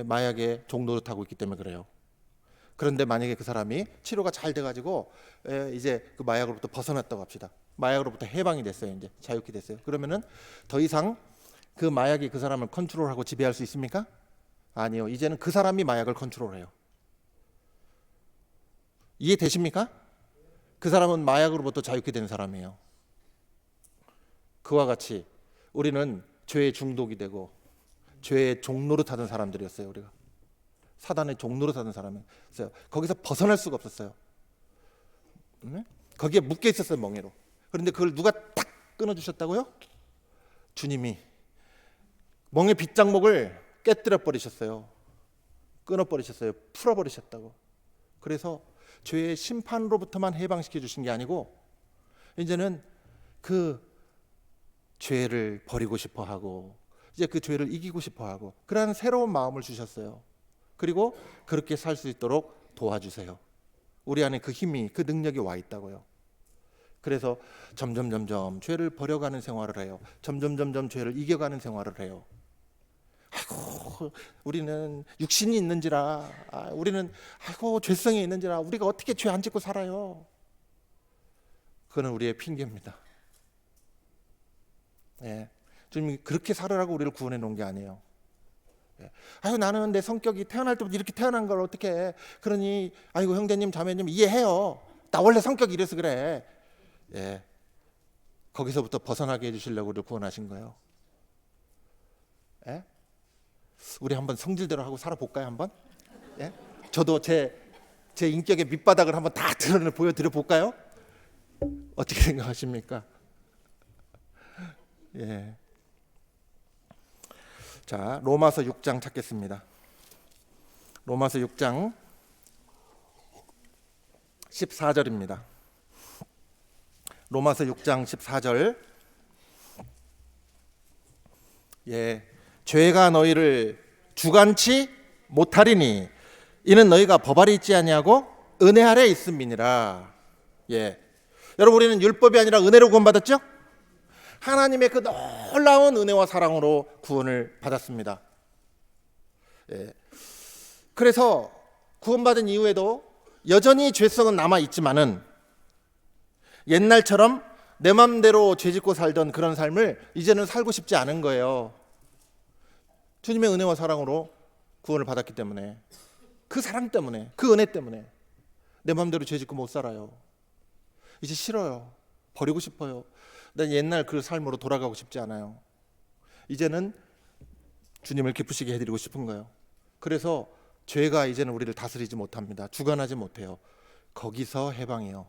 마약의 종노릇하고 있기 때문에 그래요. 그런데 만약에 그 사람이 치료가 잘 돼가지고 이제 그 마약으로부터 벗어났다고 합시다. 마약으로부터 해방이 됐어요. 이제 자유케 됐어요. 그러면은 더 이상 그 마약이 그 사람을 컨트롤하고 지배할 수 있습니까? 아니요. 이제는 그 사람이 마약을 컨트롤해요. 이해되십니까? 그 사람은 마약으로부터 자유케 된 사람이에요. 그와 같이 우리는 죄의 중독이 되고 죄의 종노릇하던 사람들이었어요. 우리가 사단의 종노릇하던 사람이었어요. 거기서 벗어날 수가 없었어요. 거기에 묶여 있었어요, 멍에로. 그런데 그걸 누가 딱 끊어주셨다고요? 주님이 멍의 빗장목을 깨뜨려 버리셨어요. 끊어버리셨어요. 풀어버리셨다고. 그래서 죄의 심판으로부터만 해방시켜 주신 게 아니고 이제는 그 죄를 버리고 싶어하고 이제 그 죄를 이기고 싶어하고 그러한 새로운 마음을 주셨어요. 그리고 그렇게 살 수 있도록 도와주세요. 우리 안에 그 힘이, 그 능력이 와 있다고요. 그래서 점점 죄를 버려가는 생활을 해요. 점점 죄를 이겨가는 생활을 해요. 아이고 우리는 육신이 있는지라, 우리는 아이고 죄성이 있는지라 우리가 어떻게 죄 안 짓고 살아요. 그건 우리의 핑계입니다. 주님이 그렇게 살으라고 우리를 구원해 놓은 게 아니에요. 아유 나는 내 성격이 태어날 때부터 이렇게 태어난 걸 어떻게 해. 그러니 아이고 형제님 자매님 이해해요. 나 원래 성격이 이래서 그래. 거기서부터 벗어나게 해주시려고 우리를 구원하신 거예요. 우리 한번 성질대로 하고 살아볼까요 한번? 저도 제 인격의 밑바닥을 한번 다 보여드려 볼까요? 어떻게 생각하십니까? 자, 로마서 6장 찾겠습니다. 로마서 6장 14절입니다. 로마서 6장 14절. 죄가 너희를 주관치 못하리니 이는 너희가 법 아래 있지 아니하고 은혜 아래 있음이니라. 여러분 우리는 율법이 아니라 은혜로 구원받았죠? 하나님의 그 놀라운 은혜와 사랑으로 구원을 받았습니다. 그래서 구원받은 이후에도 여전히 죄성은 남아 있지만은 옛날처럼 내 맘대로 죄짓고 살던 그런 삶을 이제는 살고 싶지 않은 거예요. 주님의 은혜와 사랑으로 구원을 받았기 때문에, 그 사랑 때문에, 그 은혜 때문에 내 맘대로 죄짓고 못 살아요. 이제 싫어요. 버리고 싶어요. 난 옛날 그 삶으로 돌아가고 싶지 않아요. 이제는 주님을 기쁘시게 해드리고 싶은 거예요. 그래서 죄가 이제는 우리를 다스리지 못합니다. 주관하지 못해요. 거기서 해방이요.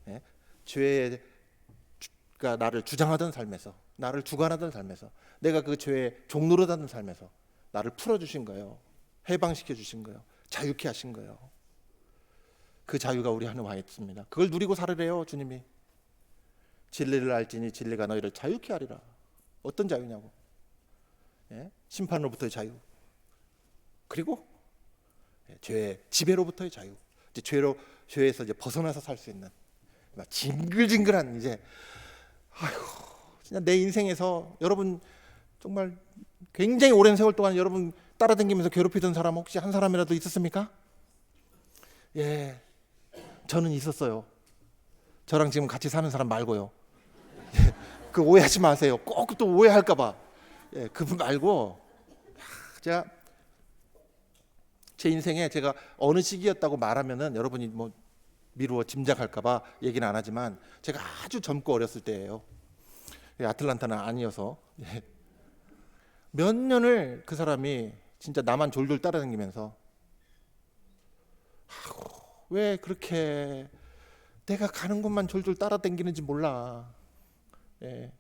예? 죄가 나를 주장하던 삶에서, 나를 주관하던 삶에서, 내가 그 죄의 종노릇하던 삶에서 나를 풀어주신 거예요. 해방시켜 주신 거예요. 자유케 하신 거예요. 그 자유가 우리 안에 와 있습니다. 그걸 누리고 살으래요, 주님이. 진리를 알지니 진리가 너희를 자유케 하리라. 어떤 자유냐고. 예? 심판으로부터의 자유. 그리고 죄의 지배로부터의 자유. 이제 죄에서 이제 벗어나서 살 수 있는 막 징글징글한 이제 진짜 내 인생에서 여러분 정말 굉장히 오랜 세월 동안 여러분 따라다니면서 괴롭히던 사람 혹시 한 사람이라도 있었습니까? 예, 저는 있었어요. 저랑 지금 같이 사는 사람 말고요. 예, 그 오해하지 마세요. 꼭 또 오해할까봐. 예, 그분 말고 제가 제 인생에 제가 어느 시기였다고 말하면은 여러분이 뭐 미루어 짐작할까봐 얘기는 안 하지만 제가 아주 젊고 어렸을 때예요. 아틀란타는 아니어서 몇 년을 그 사람이 진짜 나만 졸졸 따라다니면서 왜 그렇게 내가 가는 곳만 졸졸 따라다니는지 몰라. 예,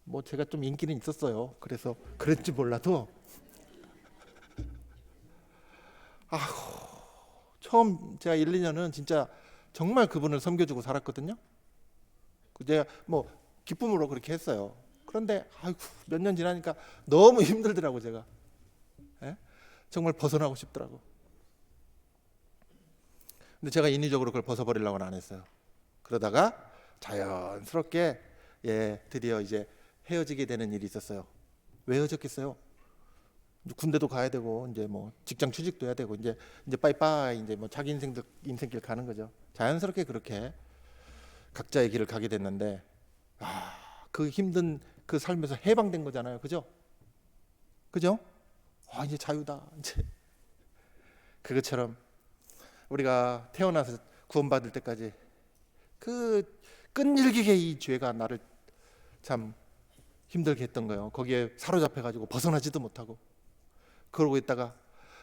뭐 제가 좀 인기는 있었어요. 그래서 그랬지 몰라도 처음 제가 1, 2년은 진짜 정말 그분을 섬겨주고 살았거든요. 제가 뭐 기쁨으로 그렇게 했어요. 그런데 몇 년 지나니까 너무 힘들더라고 제가. 예? 정말 벗어나고 싶더라고. 근데 제가 인위적으로 그걸 벗어버리려고는 안 했어요. 그러다가 자연스럽게 드디어 이제 헤어지게 되는 일이 있었어요. 왜 헤어졌겠어요? 군대도 가야 되고 이제 뭐 직장 취직도 해야 되고 이제 빠이빠이 이제 뭐 자기 인생길 가는 거죠. 자연스럽게 그렇게 각자의 길을 가게 됐는데 그 힘든 그 삶에서 해방된 거잖아요. 그죠? 이제 자유다. 이제 그것처럼 우리가 태어나서 구원받을 때까지 그 끈질기게 이 죄가 나를 참 힘들게 했던 거예요. 거기에 사로잡혀 가지고 벗어나지도 못하고 그러고 있다가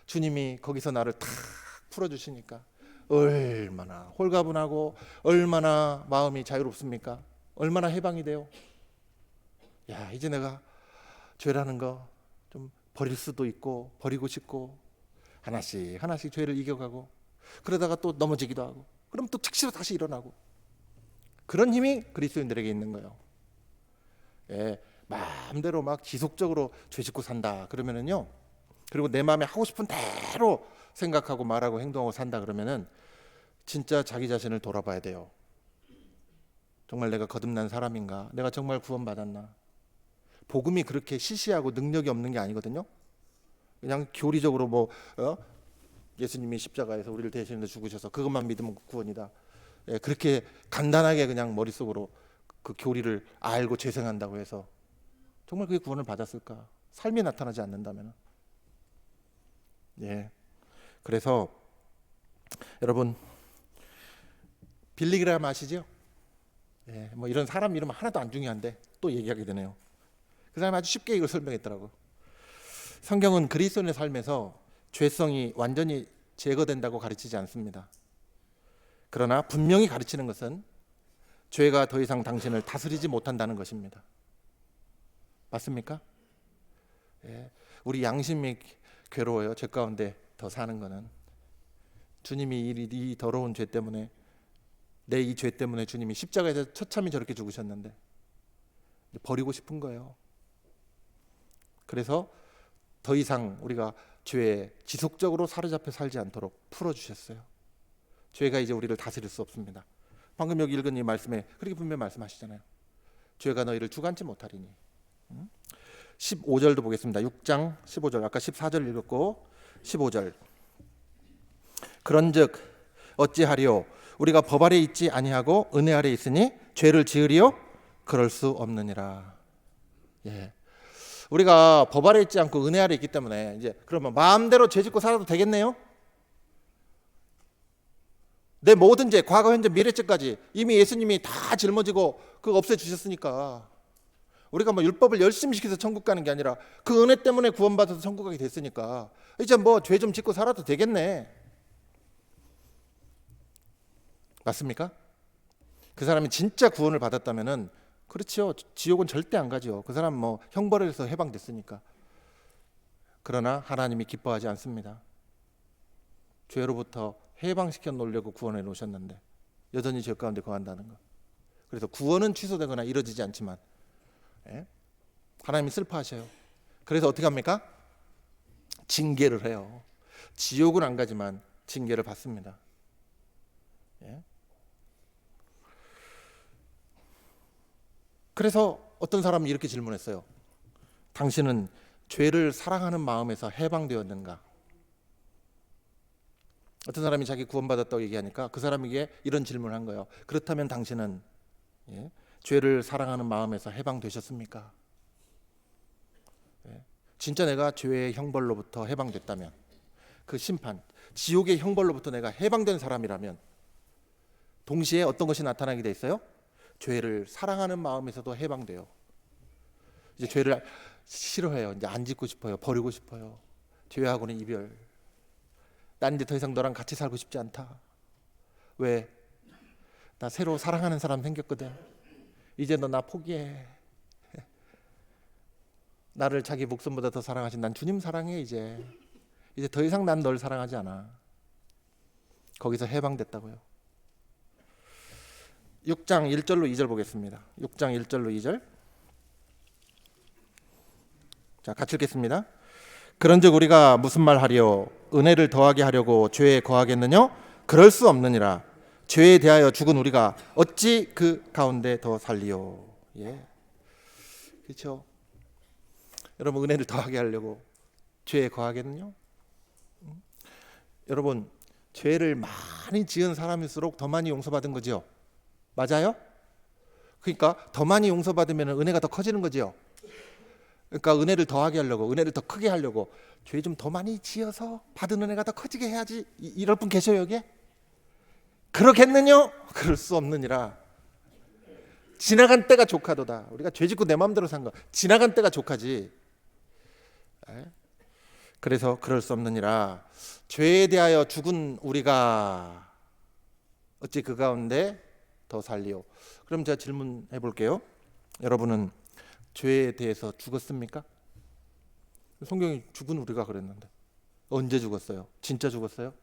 주님이 거기서 나를 탁 풀어주시니까 얼마나 홀가분하고 얼마나 마음이 자유롭습니까? 얼마나 해방이 돼요. 야, 이제 내가 죄라는 거 좀 버릴 수도 있고 버리고 싶고 하나씩 죄를 이겨가고 그러다가 또 넘어지기도 하고 그럼 또 즉시로 다시 일어나고 그런 힘이 그리스도인들에게 있는 거예요. 예, 마음대로 막 지속적으로 죄 짓고 산다 그러면은요, 그리고 내 마음에 하고 싶은 대로 생각하고 말하고 행동하고 산다 그러면은 진짜 자기 자신을 돌아봐야 돼요. 정말 내가 거듭난 사람인가? 내가 정말 구원받았나? 복음이 그렇게 시시하고 능력이 없는 게 아니거든요. 그냥 교리적으로 예수님이 십자가에서 우리를 대신해서 죽으셔서 그것만 믿으면 구원이다. 예, 그렇게 간단하게 그냥 머릿속으로 그 교리를 알고 재생한다고 해서 정말 그게 구원을 받았을까? 삶이 나타나지 않는다면. 예. 그래서 여러분 빌리그람 아시죠? 예, 뭐 이런 사람 이름 하나도 안 중요한데 또 얘기하게 되네요. 그 사람이 아주 쉽게 이걸 설명했더라고. 성경은 그리스도인의 삶에서 죄성이 완전히 제거된다고 가르치지 않습니다. 그러나 분명히 가르치는 것은 죄가 더 이상 당신을 다스리지 못한다는 것입니다. 맞습니까? 예, 우리 양심이 괴로워요. 죄 가운데 더 사는 거는. 주님이 이 더러운 죄 때문에 내 이 죄 때문에 주님이 십자가에서 처참히 저렇게 죽으셨는데 버리고 싶은 거예요. 그래서 더 이상 우리가 죄에 지속적으로 사로잡혀 살지 않도록 풀어주셨어요. 죄가 이제 우리를 다스릴 수 없습니다. 방금 여기 읽은 이 말씀에 그렇게 분명히 말씀하시잖아요. 죄가 너희를 주관치 못하리니. 15절도 보겠습니다. 6장 15절 아까 14절 읽었고 15절 그런즉 어찌하리요 우리가 법 아래 있지 아니하고 은혜 아래 있으니 죄를 지으리요 그럴 수 없느니라. 예. 우리가 법 아래 있지 않고 은혜 아래 있기 때문에 이제 그러면 마음대로 죄 짓고 살아도 되겠네요? 내 모든 죄, 과거, 현재, 미래죄까지 이미 예수님이 다 짊어지고 그거 없애주셨으니까 우리가 뭐 율법을 열심히 지켜서 천국 가는 게 아니라 그 은혜 때문에 구원받아서 천국 가게 됐으니까 이제 뭐 죄 좀 짓고 살아도 되겠네. 맞습니까? 그 사람이 진짜 구원을 받았다면은 그렇지요. 지옥은 절대 안 가죠. 그 사람 뭐 형벌에서 해방됐으니까. 그러나 하나님이 기뻐하지 않습니다. 죄로부터 해방시켜 놓으려고 구원해 놓으셨는데 여전히 죄 가운데 거한다는 거. 그래서 구원은 취소되거나 이루어지지 않지만 하나님이 슬퍼하셔요. 그래서 어떻게 합니까? 징계를 해요. 지옥은 안 가지만 징계를 받습니다. 그래서 어떤 사람이 이렇게 질문했어요. 당신은 죄를 사랑하는 마음에서 해방되었는가? 어떤 사람이 자기 구원받았다고 얘기하니까 그 사람에게 이런 질문을 한 거예요. 그렇다면 당신은 죄를 사랑하는 마음에서 해방되셨습니까? 진짜 내가 죄의 형벌로부터 해방됐다면, 그 심판, 지옥의 형벌로부터 내가 해방된 사람이라면 동시에 어떤 것이 나타나게 돼 있어요? 죄를 사랑하는 마음에서도 해방돼요. 이제 죄를 싫어해요. 이제 안 짓고 싶어요. 버리고 싶어요. 죄하고는 이별. 난 이제 더 이상 너랑 같이 살고 싶지 않다. 왜? 나 새로 사랑하는 사람 생겼거든. 이제 너 나 포기해. 나를 자기 목숨보다 더 사랑하신 난 주님 사랑해. 이제 더 이상 난 널 사랑하지 않아. 거기서 해방됐다고요. 6장 1절로 2절 보겠습니다. 6장 1절로 2절. 자, 같이 읽겠습니다. 그런즉 우리가 무슨 말 하리요? 은혜를 더하게 하려고 죄에 거하겠느냐? 그럴 수 없느니라. 죄에 대하여 죽은 우리가 어찌 그 가운데 더 살리요? 그렇죠? 여러분, 은혜를 더하게 하려고 죄에 거하겠느냐? 여러분, 죄를 많이 지은 사람일수록 더 많이 용서받은 거지요. 맞아요? 그러니까 더 많이 용서받으면 은혜가 더 커지는 거지요. 그러니까 은혜를 더하게 하려고, 은혜를 더 크게 하려고 죄 좀 더 많이 지어서 받은 은혜가 더 커지게 해야지. 이럴 분 계셔요, 여기에? 그러겠느냐? 그럴 수 없느니라. 지나간 때가 조카도다. 우리가 죄 짓고 내 마음대로 산 거, 지나간 때가 조카지. 그래서 그럴 수 없느니라. 죄에 대하여 죽은 우리가 어찌 그 가운데 더 살리요? 그럼 제가 질문해 볼게요. 여러분은 죄에 대해서 죽었습니까? 성경이 죽은 우리가 그랬는데 언제 죽었어요? 진짜 죽었어요?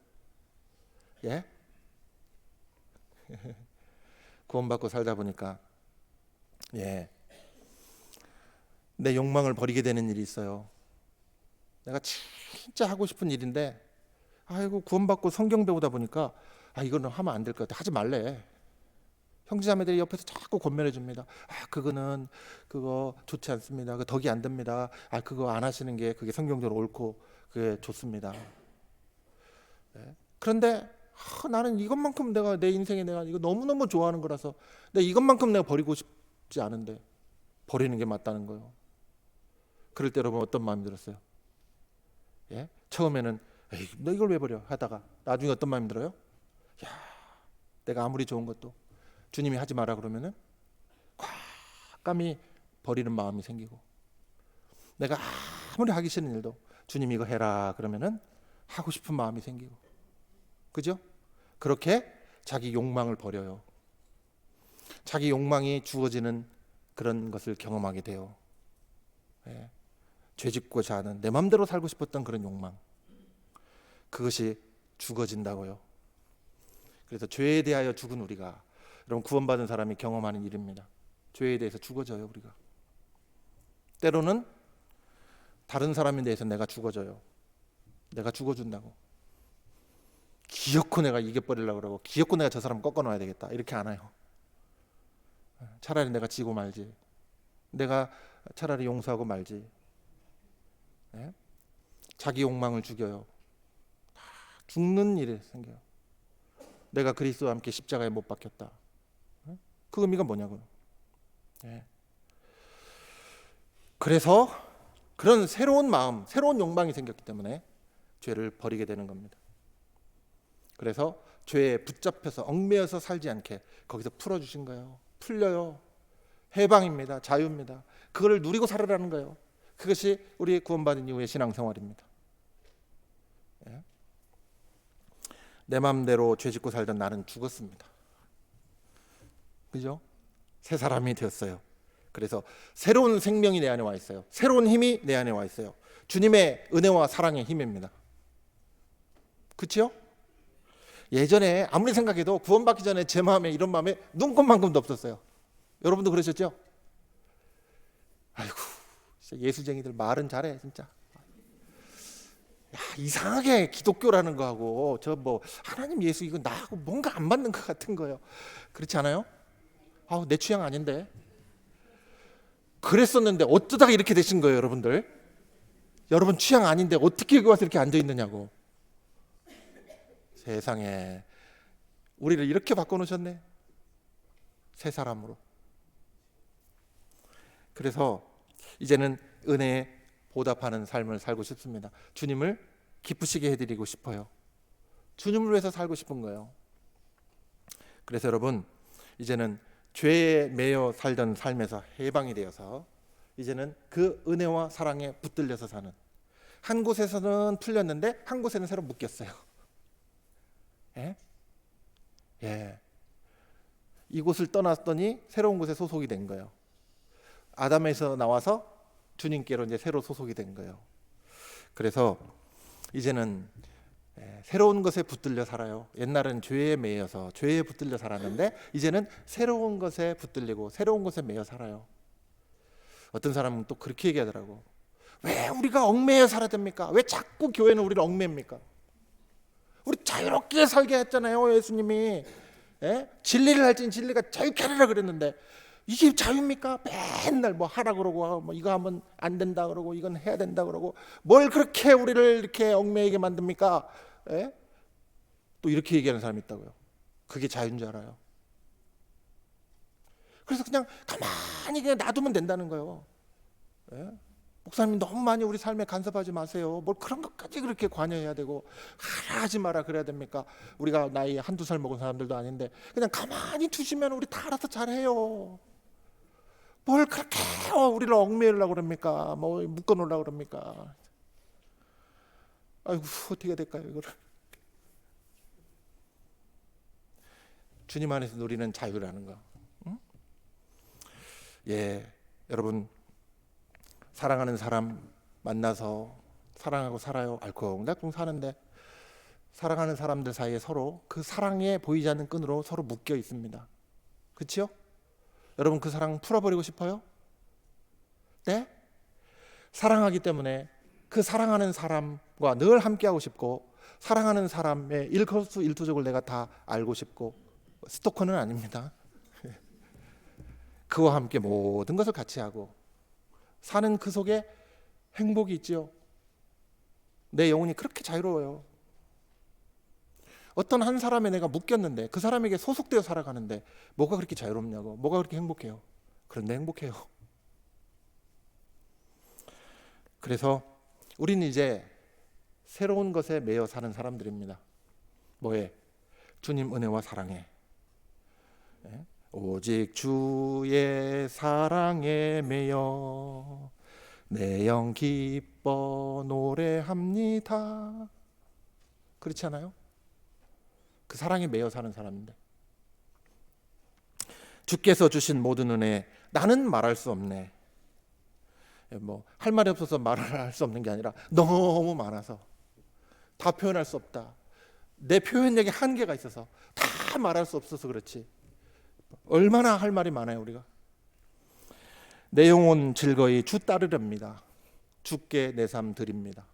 예? 구원받고 살다 보니까 내 욕망을 버리게 되는 일이 있어요. 내가 진짜 하고 싶은 일인데 아이고 구원받고 성경 배우다 보니까 이거는 하면 안 될 것 같아. 하지 말래. 형제자매들이 옆에서 자꾸 권면해 줍니다. 그거는 그거 좋지 않습니다. 그 덕이 안 됩니다. 그거 안 하시는 게 그게 성경적으로 옳고 그게 좋습니다. 그런데 나는 이것만큼 내가 내 인생에 내가 이거 너무너무 좋아하는 거라서 내가 이것만큼 내가 버리고 싶지 않은데 버리는 게 맞다는 거예요. 그럴 때 여러분 어떤 마음이 들었어요? 처음에는 너 이걸 왜 버려? 하다가 나중에 어떤 마음이 들어요? 내가 아무리 좋은 것도 주님이 하지 마라 그러면은 곶감이 버리는 마음이 생기고, 내가 아무리 하기 싫은 일도 주님이 이거 해라 그러면은 하고 싶은 마음이 생기고, 그죠? 그렇게 자기 욕망을 버려요. 자기 욕망이 주어지는 그런 것을 경험하게 돼요. 죄짓고자 하는 내 마음대로 살고 싶었던 그런 욕망, 그것이 죽어진다고요. 그래서 죄에 대하여 죽은 우리가, 여러분 구원받은 사람이 경험하는 일입니다. 죄에 대해서 죽어져요. 우리가 때로는 다른 사람에 대해서 내가 죽어져요. 내가 죽어준다고 기어코 내가 이겨버리려고 그러고 기어코 내가 저 사람 꺾어놔야 되겠다 이렇게 안 해요. 차라리 내가 지고 말지, 내가 차라리 용서하고 말지. 자기 욕망을 죽여요. 죽는 일이 생겨요. 내가 그리스도와 함께 십자가에 못 박혔다. 그 의미가 뭐냐고요. 그래서 그런 새로운 마음, 새로운 욕망이 생겼기 때문에 죄를 버리게 되는 겁니다. 그래서 죄에 붙잡혀서 얽매여서 살지 않게 거기서 풀어주신 거예요. 풀려요. 해방입니다. 자유입니다. 그걸 누리고 살으라는 거예요. 그것이 우리 구원받은 이후의 신앙생활입니다. 예? 내 마음대로 죄 짓고 살던 나는 죽었습니다. 그죠? 새 사람이 되었어요. 그래서 새로운 생명이 내 안에 와 있어요. 새로운 힘이 내 안에 와 있어요. 주님의 은혜와 사랑의 힘입니다. 그렇죠? 예전에 아무리 생각해도 구원받기 전에 제 마음에 이런 마음에 눈곱만큼도 없었어요. 여러분도 그러셨죠? 아이고, 진짜 예수쟁이들 말은 잘해 진짜. 야, 이상하게 기독교라는 거하고 저 뭐 하나님 예수 이거 나하고 뭔가 안 맞는 것 같은 거예요. 그렇지 않아요? 아우, 내 취향 아닌데. 그랬었는데 어쩌다가 이렇게 되신 거예요, 여러분들? 여러분 취향 아닌데 어떻게 여기 와서 이렇게 앉아 있느냐고. 세상에, 우리를 이렇게 바꿔놓으셨네. 새 사람으로. 그래서 이제는 은혜에 보답하는 삶을 살고 싶습니다. 주님을 기쁘시게 해드리고 싶어요. 주님을 위해서 살고 싶은 거예요. 그래서 여러분, 이제는 죄에 매여 살던 삶에서 해방이 되어서 이제는 그 은혜와 사랑에 붙들려서 사는, 한 곳에서는 풀렸는데 한 곳에는 새로 묶였어요. 예? 예. 이곳을 떠났더니 새로운 곳에 소속이 된 거예요. 아담에서 나와서 주님께로 이제 새로 소속이 된 거예요. 그래서 이제는 새로운 것에 붙들려 살아요. 옛날은 죄에 매여서 죄에 붙들려 살았는데 이제는 새로운 것에 붙들리고 새로운 것에 매여 살아요. 어떤 사람은 또 그렇게 얘기하더라고. 왜 우리가 얽매여 살아야 됩니까? 왜 자꾸 교회는 우리를 얽매입니까? 우리 자유롭게 살게 했잖아요, 예수님이. 예? 진리를 할지는 진리가 자유케 하라 그랬는데 이게 자유입니까? 맨날 뭐 하라 그러고 뭐 이거 하면 안 된다 그러고 이건 해야 된다 그러고 뭘 그렇게 우리를 이렇게 얽매이게 만듭니까? 예? 또 이렇게 얘기하는 사람이 있다고요. 그게 자유인 줄 알아요. 그래서 그냥 가만히 그냥 놔두면 된다는 거예요. 예? 목사님 너무 많이 우리 삶에 간섭하지 마세요. 뭘 그런 것까지 그렇게 관여해야 되고 하라 하지 마라 그래야 됩니까? 우리가 나이 한두 살 먹은 사람들도 아닌데 그냥 가만히 두시면 우리 다 알아서 잘해요. 뭘 그렇게 우리를 얽매이려고 그럽니까? 뭐 묶어놓으려고 그럽니까? 아이고, 어떻게 될까요 이거를? 주님 안에서 누리는 자유라는 거. 응? 예, 여러분, 사랑하는 사람 만나서 사랑하고 살아요. 알콩달콩 사는데 사랑하는 사람들 사이에 서로 그 사랑에 보이지 않는 끈으로 서로 묶여 있습니다. 그렇죠? 여러분, 그 사랑 풀어버리고 싶어요? 네? 사랑하기 때문에 그 사랑하는 사람과 늘 함께하고 싶고 사랑하는 사람의 일거수일투족을 내가 다 알고 싶고, 스토커는 아닙니다. 그와 함께 모든 것을 같이 하고 사는 그 속에 행복이 있죠. 내 영혼이 그렇게 자유로워요. 어떤 한 사람에 내가 묶였는데 그 사람에게 소속되어 살아가는데 뭐가 그렇게 자유롭냐고, 뭐가 그렇게 행복해요. 그런데 행복해요. 그래서 우리는 이제 새로운 것에 매여 사는 사람들입니다. 뭐에? 주님 은혜와 사랑에. 오직 주의 사랑에 매여 내 영 기뻐 노래합니다. 그렇지 않아요? 그 사랑에 매여 사는 사람인데 주께서 주신 모든 은혜 나는 말할 수 없네. 뭐 할 말이 없어서 말을 할 수 없는 게 아니라 너무 많아서 다 표현할 수 없다. 내 표현력에 한계가 있어서 다 말할 수 없어서 그렇지. 얼마나 할 말이 많아요 우리가. 내 영혼 즐거이 주 따르렵니다. 주께 내 삶 드립니다.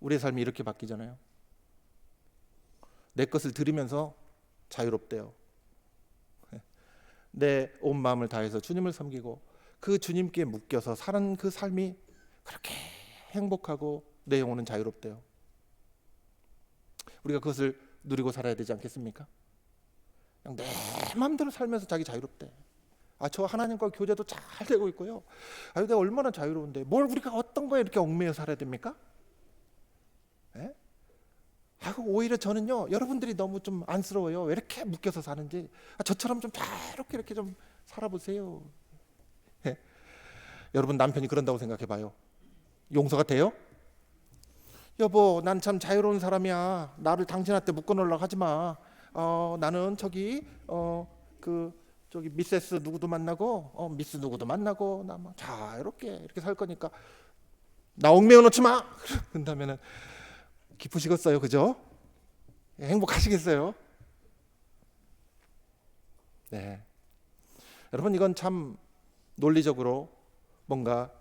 우리의 삶이 이렇게 바뀌잖아요. 내 것을 드리면서 자유롭대요. 내 온 마음을 다해서 주님을 섬기고 그 주님께 묶여서 사는 그 삶이 그렇게 행복하고 내 영혼은 자유롭대요. 우리가 그것을 누리고 살아야 되지 않겠습니까? 그냥 내 마음대로 살면서 자기 자유롭대. 저 하나님과 교제도 잘 되고 있고요. 내가 얼마나 자유로운데 뭘 우리가 어떤 거에 이렇게 얽매여 살아야 됩니까? 에? 오히려 저는요, 여러분들이 너무 좀 안쓰러워요. 왜 이렇게 묶여서 사는지. 저처럼 좀 이렇게 좀 살아보세요. 예. 여러분 남편이 그런다고 생각해봐요. 용서가 돼요? 여보, 난 참 자유로운 사람이야. 나를 당신한테 묶어놓으려고 하지 마. 나는 저기 미세스 누구도 만나고, 미스 누구도 만나고, 나 막 이렇게 살 거니까 나 얽매여 놓지 마. 그런다면은 기쁘시겠어요, 그죠? 행복하시겠어요? 네. 여러분, 이건 참 논리적으로 뭔가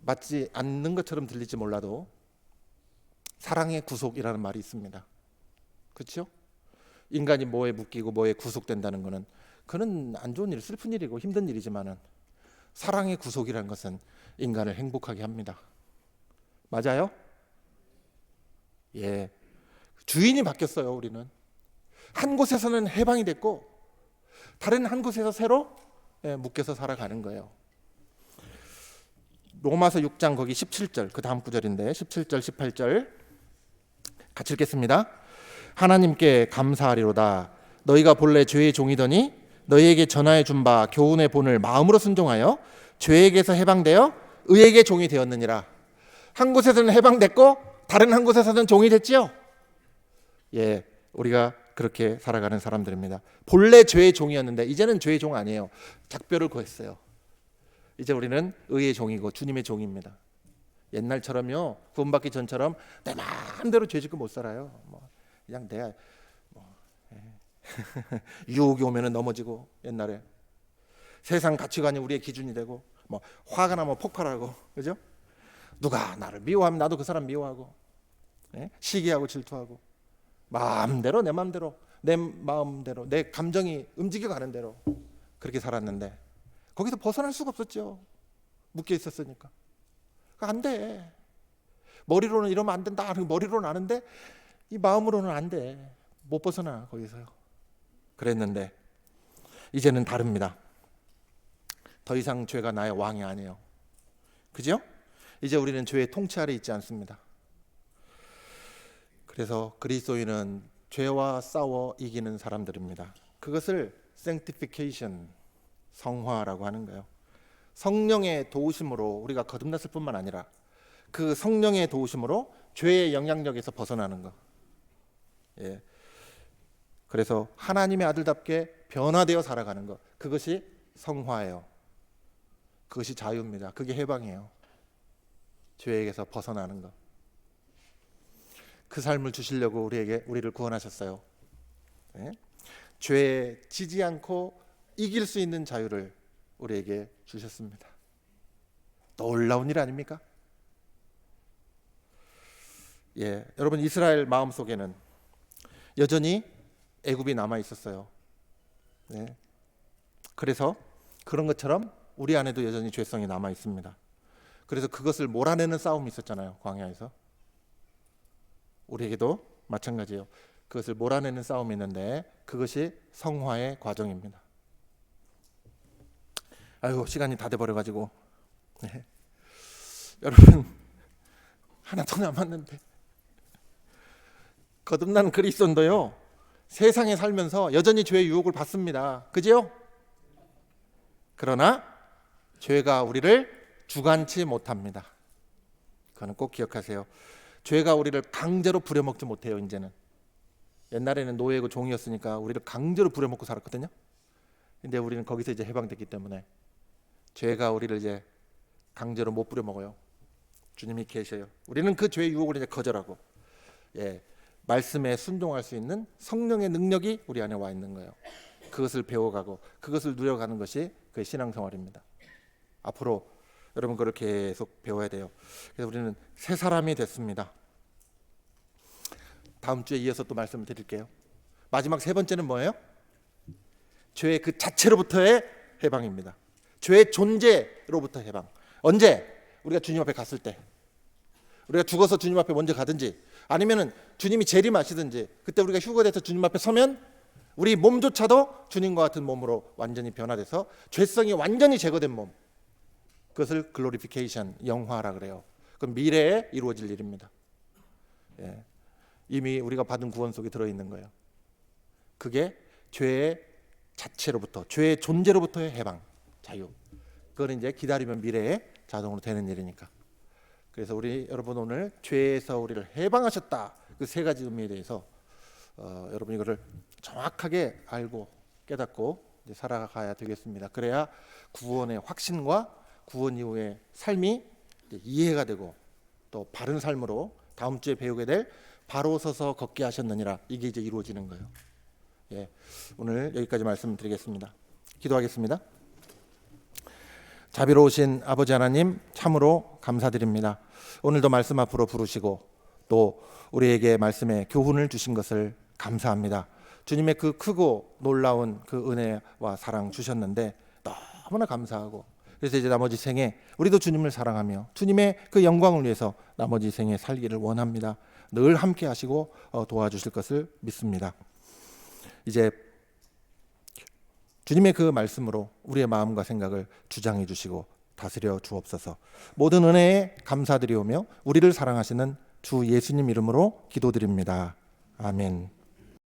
맞지 않는 것처럼 들릴지 몰라도 사랑의 구속이라는 말이 있습니다. 그렇죠? 인간이 뭐에 묶이고 뭐에 구속된다는 것은 그는 안 좋은 일, 슬픈 일이고 힘든 일이지만은 사랑의 구속이라는 것은 인간을 행복하게 합니다. 맞아요? 예. 주인이 바뀌었어요. 우리는 한 곳에서는 해방이 됐고 다른 한 곳에서 새로 묶여서 살아가는 거예요. 로마서 6장 거기 17절, 그 다음 구절인데 17절 18절 같이 읽겠습니다. 하나님께 감사하리로다. 너희가 본래 죄의 종이더니 너희에게 전하여 준 바 교훈의 본을 마음으로 순종하여 죄에게서 해방되어 의에게 종이 되었느니라. 한 곳에서는 해방됐고 다른 한 곳에서는 종이 됐지요. 예, 우리가 그렇게 살아가는 사람들입니다. 본래 죄의 종이었는데 이제는 죄의 종 아니에요. 작별을 구했어요. 이제 우리는 의의 종이고 주님의 종입니다. 옛날처럼요, 구원받기 전처럼 내 마음대로 죄 짓고 못 살아요. 그냥 내가 유혹이 오면은 넘어지고, 옛날에 세상 가치관이 우리의 기준이 되고, 화가 나면 폭발하고, 그죠? 누가 나를 미워하면 나도 그 사람 미워하고, 시기하고 질투하고, 마음대로 내 마음대로 내 감정이 움직여가는 대로 그렇게 살았는데 거기서 벗어날 수가 없었죠. 묶여 있었으니까. 안 돼. 머리로는 이러면 안 된다. 머리로는 아는데 이 마음으로는 안 돼. 못 벗어나 거기서요. 그랬는데 이제는 다릅니다. 더 이상 죄가 나의 왕이 아니에요. 그죠? 이제 우리는 죄의 통치 아래 있지 않습니다. 그래서 그리스도인은 죄와 싸워 이기는 사람들입니다. 그것을 sanctification, 성화라고 하는 거예요. 성령의 도우심으로 우리가 거듭났을 뿐만 아니라 그 성령의 도우심으로 죄의 영향력에서 벗어나는 것. 예. 그래서 하나님의 아들답게 변화되어 살아가는 것. 그것이 성화예요. 그것이 자유입니다. 그게 해방이에요. 죄에게서 벗어나는 것. 그 삶을 주시려고 우리를 구원하셨어요. 네? 죄에 지지 않고 이길 수 있는 자유를 우리에게 주셨습니다. 놀라운 일 아닙니까? 예, 여러분, 이스라엘 마음속에는 여전히 애굽이 남아 있었어요. 네. 그래서 그런 것처럼 우리 안에도 여전히 죄성이 남아 있습니다. 그래서 그것을 몰아내는 싸움이 있었잖아요, 광야에서. 우리에게도 마찬가지예요. 그것을 몰아내는 싸움이 있는데 그것이 성화의 과정입니다. 아이고, 시간이 다 돼버려가지고 네. 여러분, 하나 더 남았는데 거듭난 그리스도인도요, 세상에 살면서 여전히 죄의 유혹을 받습니다. 그죠? 그러나 죄가 우리를 주관치 못합니다. 그거는 꼭 기억하세요. 죄가 우리를 강제로 부려먹지 못해요. 이제는. 옛날에는 노예고 종이었으니까 우리를 강제로 부려먹고 살았거든요. 근데 우리는 거기서 이제 해방됐기 때문에 죄가 우리를 이제 강제로 못 부려먹어요. 주님이 계셔요. 우리는 그 죄의 유혹을 이제 거절하고, 예, 말씀에 순종할 수 있는 성령의 능력이 우리 안에 와 있는 거예요. 그것을 배워가고 그것을 누려가는 것이 그 신앙생활입니다. 앞으로 여러분 그걸 계속 배워야 돼요. 그래서 우리는 새 사람이 됐습니다. 다음 주에 이어서 또 말씀을 드릴게요. 마지막 세 번째는 뭐예요? 죄의 그 자체로부터의 해방입니다. 죄의 존재로부터 해방. 언제? 우리가 주님 앞에 갔을 때. 우리가 죽어서 주님 앞에 먼저 가든지 아니면은 주님이 재림하시든지, 그때 우리가 휴거돼서 주님 앞에 서면 우리 몸조차도 주님과 같은 몸으로 완전히 변화돼서 죄성이 완전히 제거된 몸, 그것을 글로리피케이션, 영화라 그래요. 그건 미래에 이루어질 일입니다. 예. 이미 우리가 받은 구원 속에 들어있는 거예요. 그게 죄의 자체로부터, 죄의 존재로부터의 해방, 자유. 그거는 이제 기다리면 미래에 자동으로 되는 일이니까. 그래서 우리 여러분 오늘 죄에서 우리를 해방하셨다, 그 세 가지 의미에 대해서 여러분 이거를 정확하게 알고 깨닫고 이제 살아가야 되겠습니다. 그래야 구원의 확신과 구원 이후의 삶이 이제 이해가 되고 또 바른 삶으로 다음 주에 배우게 될 바로 서서 걷게 하셨느니라, 이게 이제 이루어지는 거예요. 예, 오늘 여기까지 말씀드리겠습니다. 기도하겠습니다. 자비로우신 아버지 하나님, 참으로 감사드립니다. 오늘도 말씀 앞으로 부르시고 또 우리에게 말씀의 교훈을 주신 것을 감사합니다. 주님의 그 크고 놀라운 그 은혜와 사랑 주셨는데 너무나 감사하고, 그래서 이제 나머지 생에 우리도 주님을 사랑하며 주님의 그 영광을 위해서 나머지 생에 살기를 원합니다. 늘 함께 하시고 도와주실 것을 믿습니다. 이제 주님의 그 말씀으로 우리의 마음과 생각을 주장해 주시고 다스려 주옵소서. 모든 은혜에 감사드리오며 우리를 사랑하시는 주 예수님 이름으로 기도드립니다. 아멘.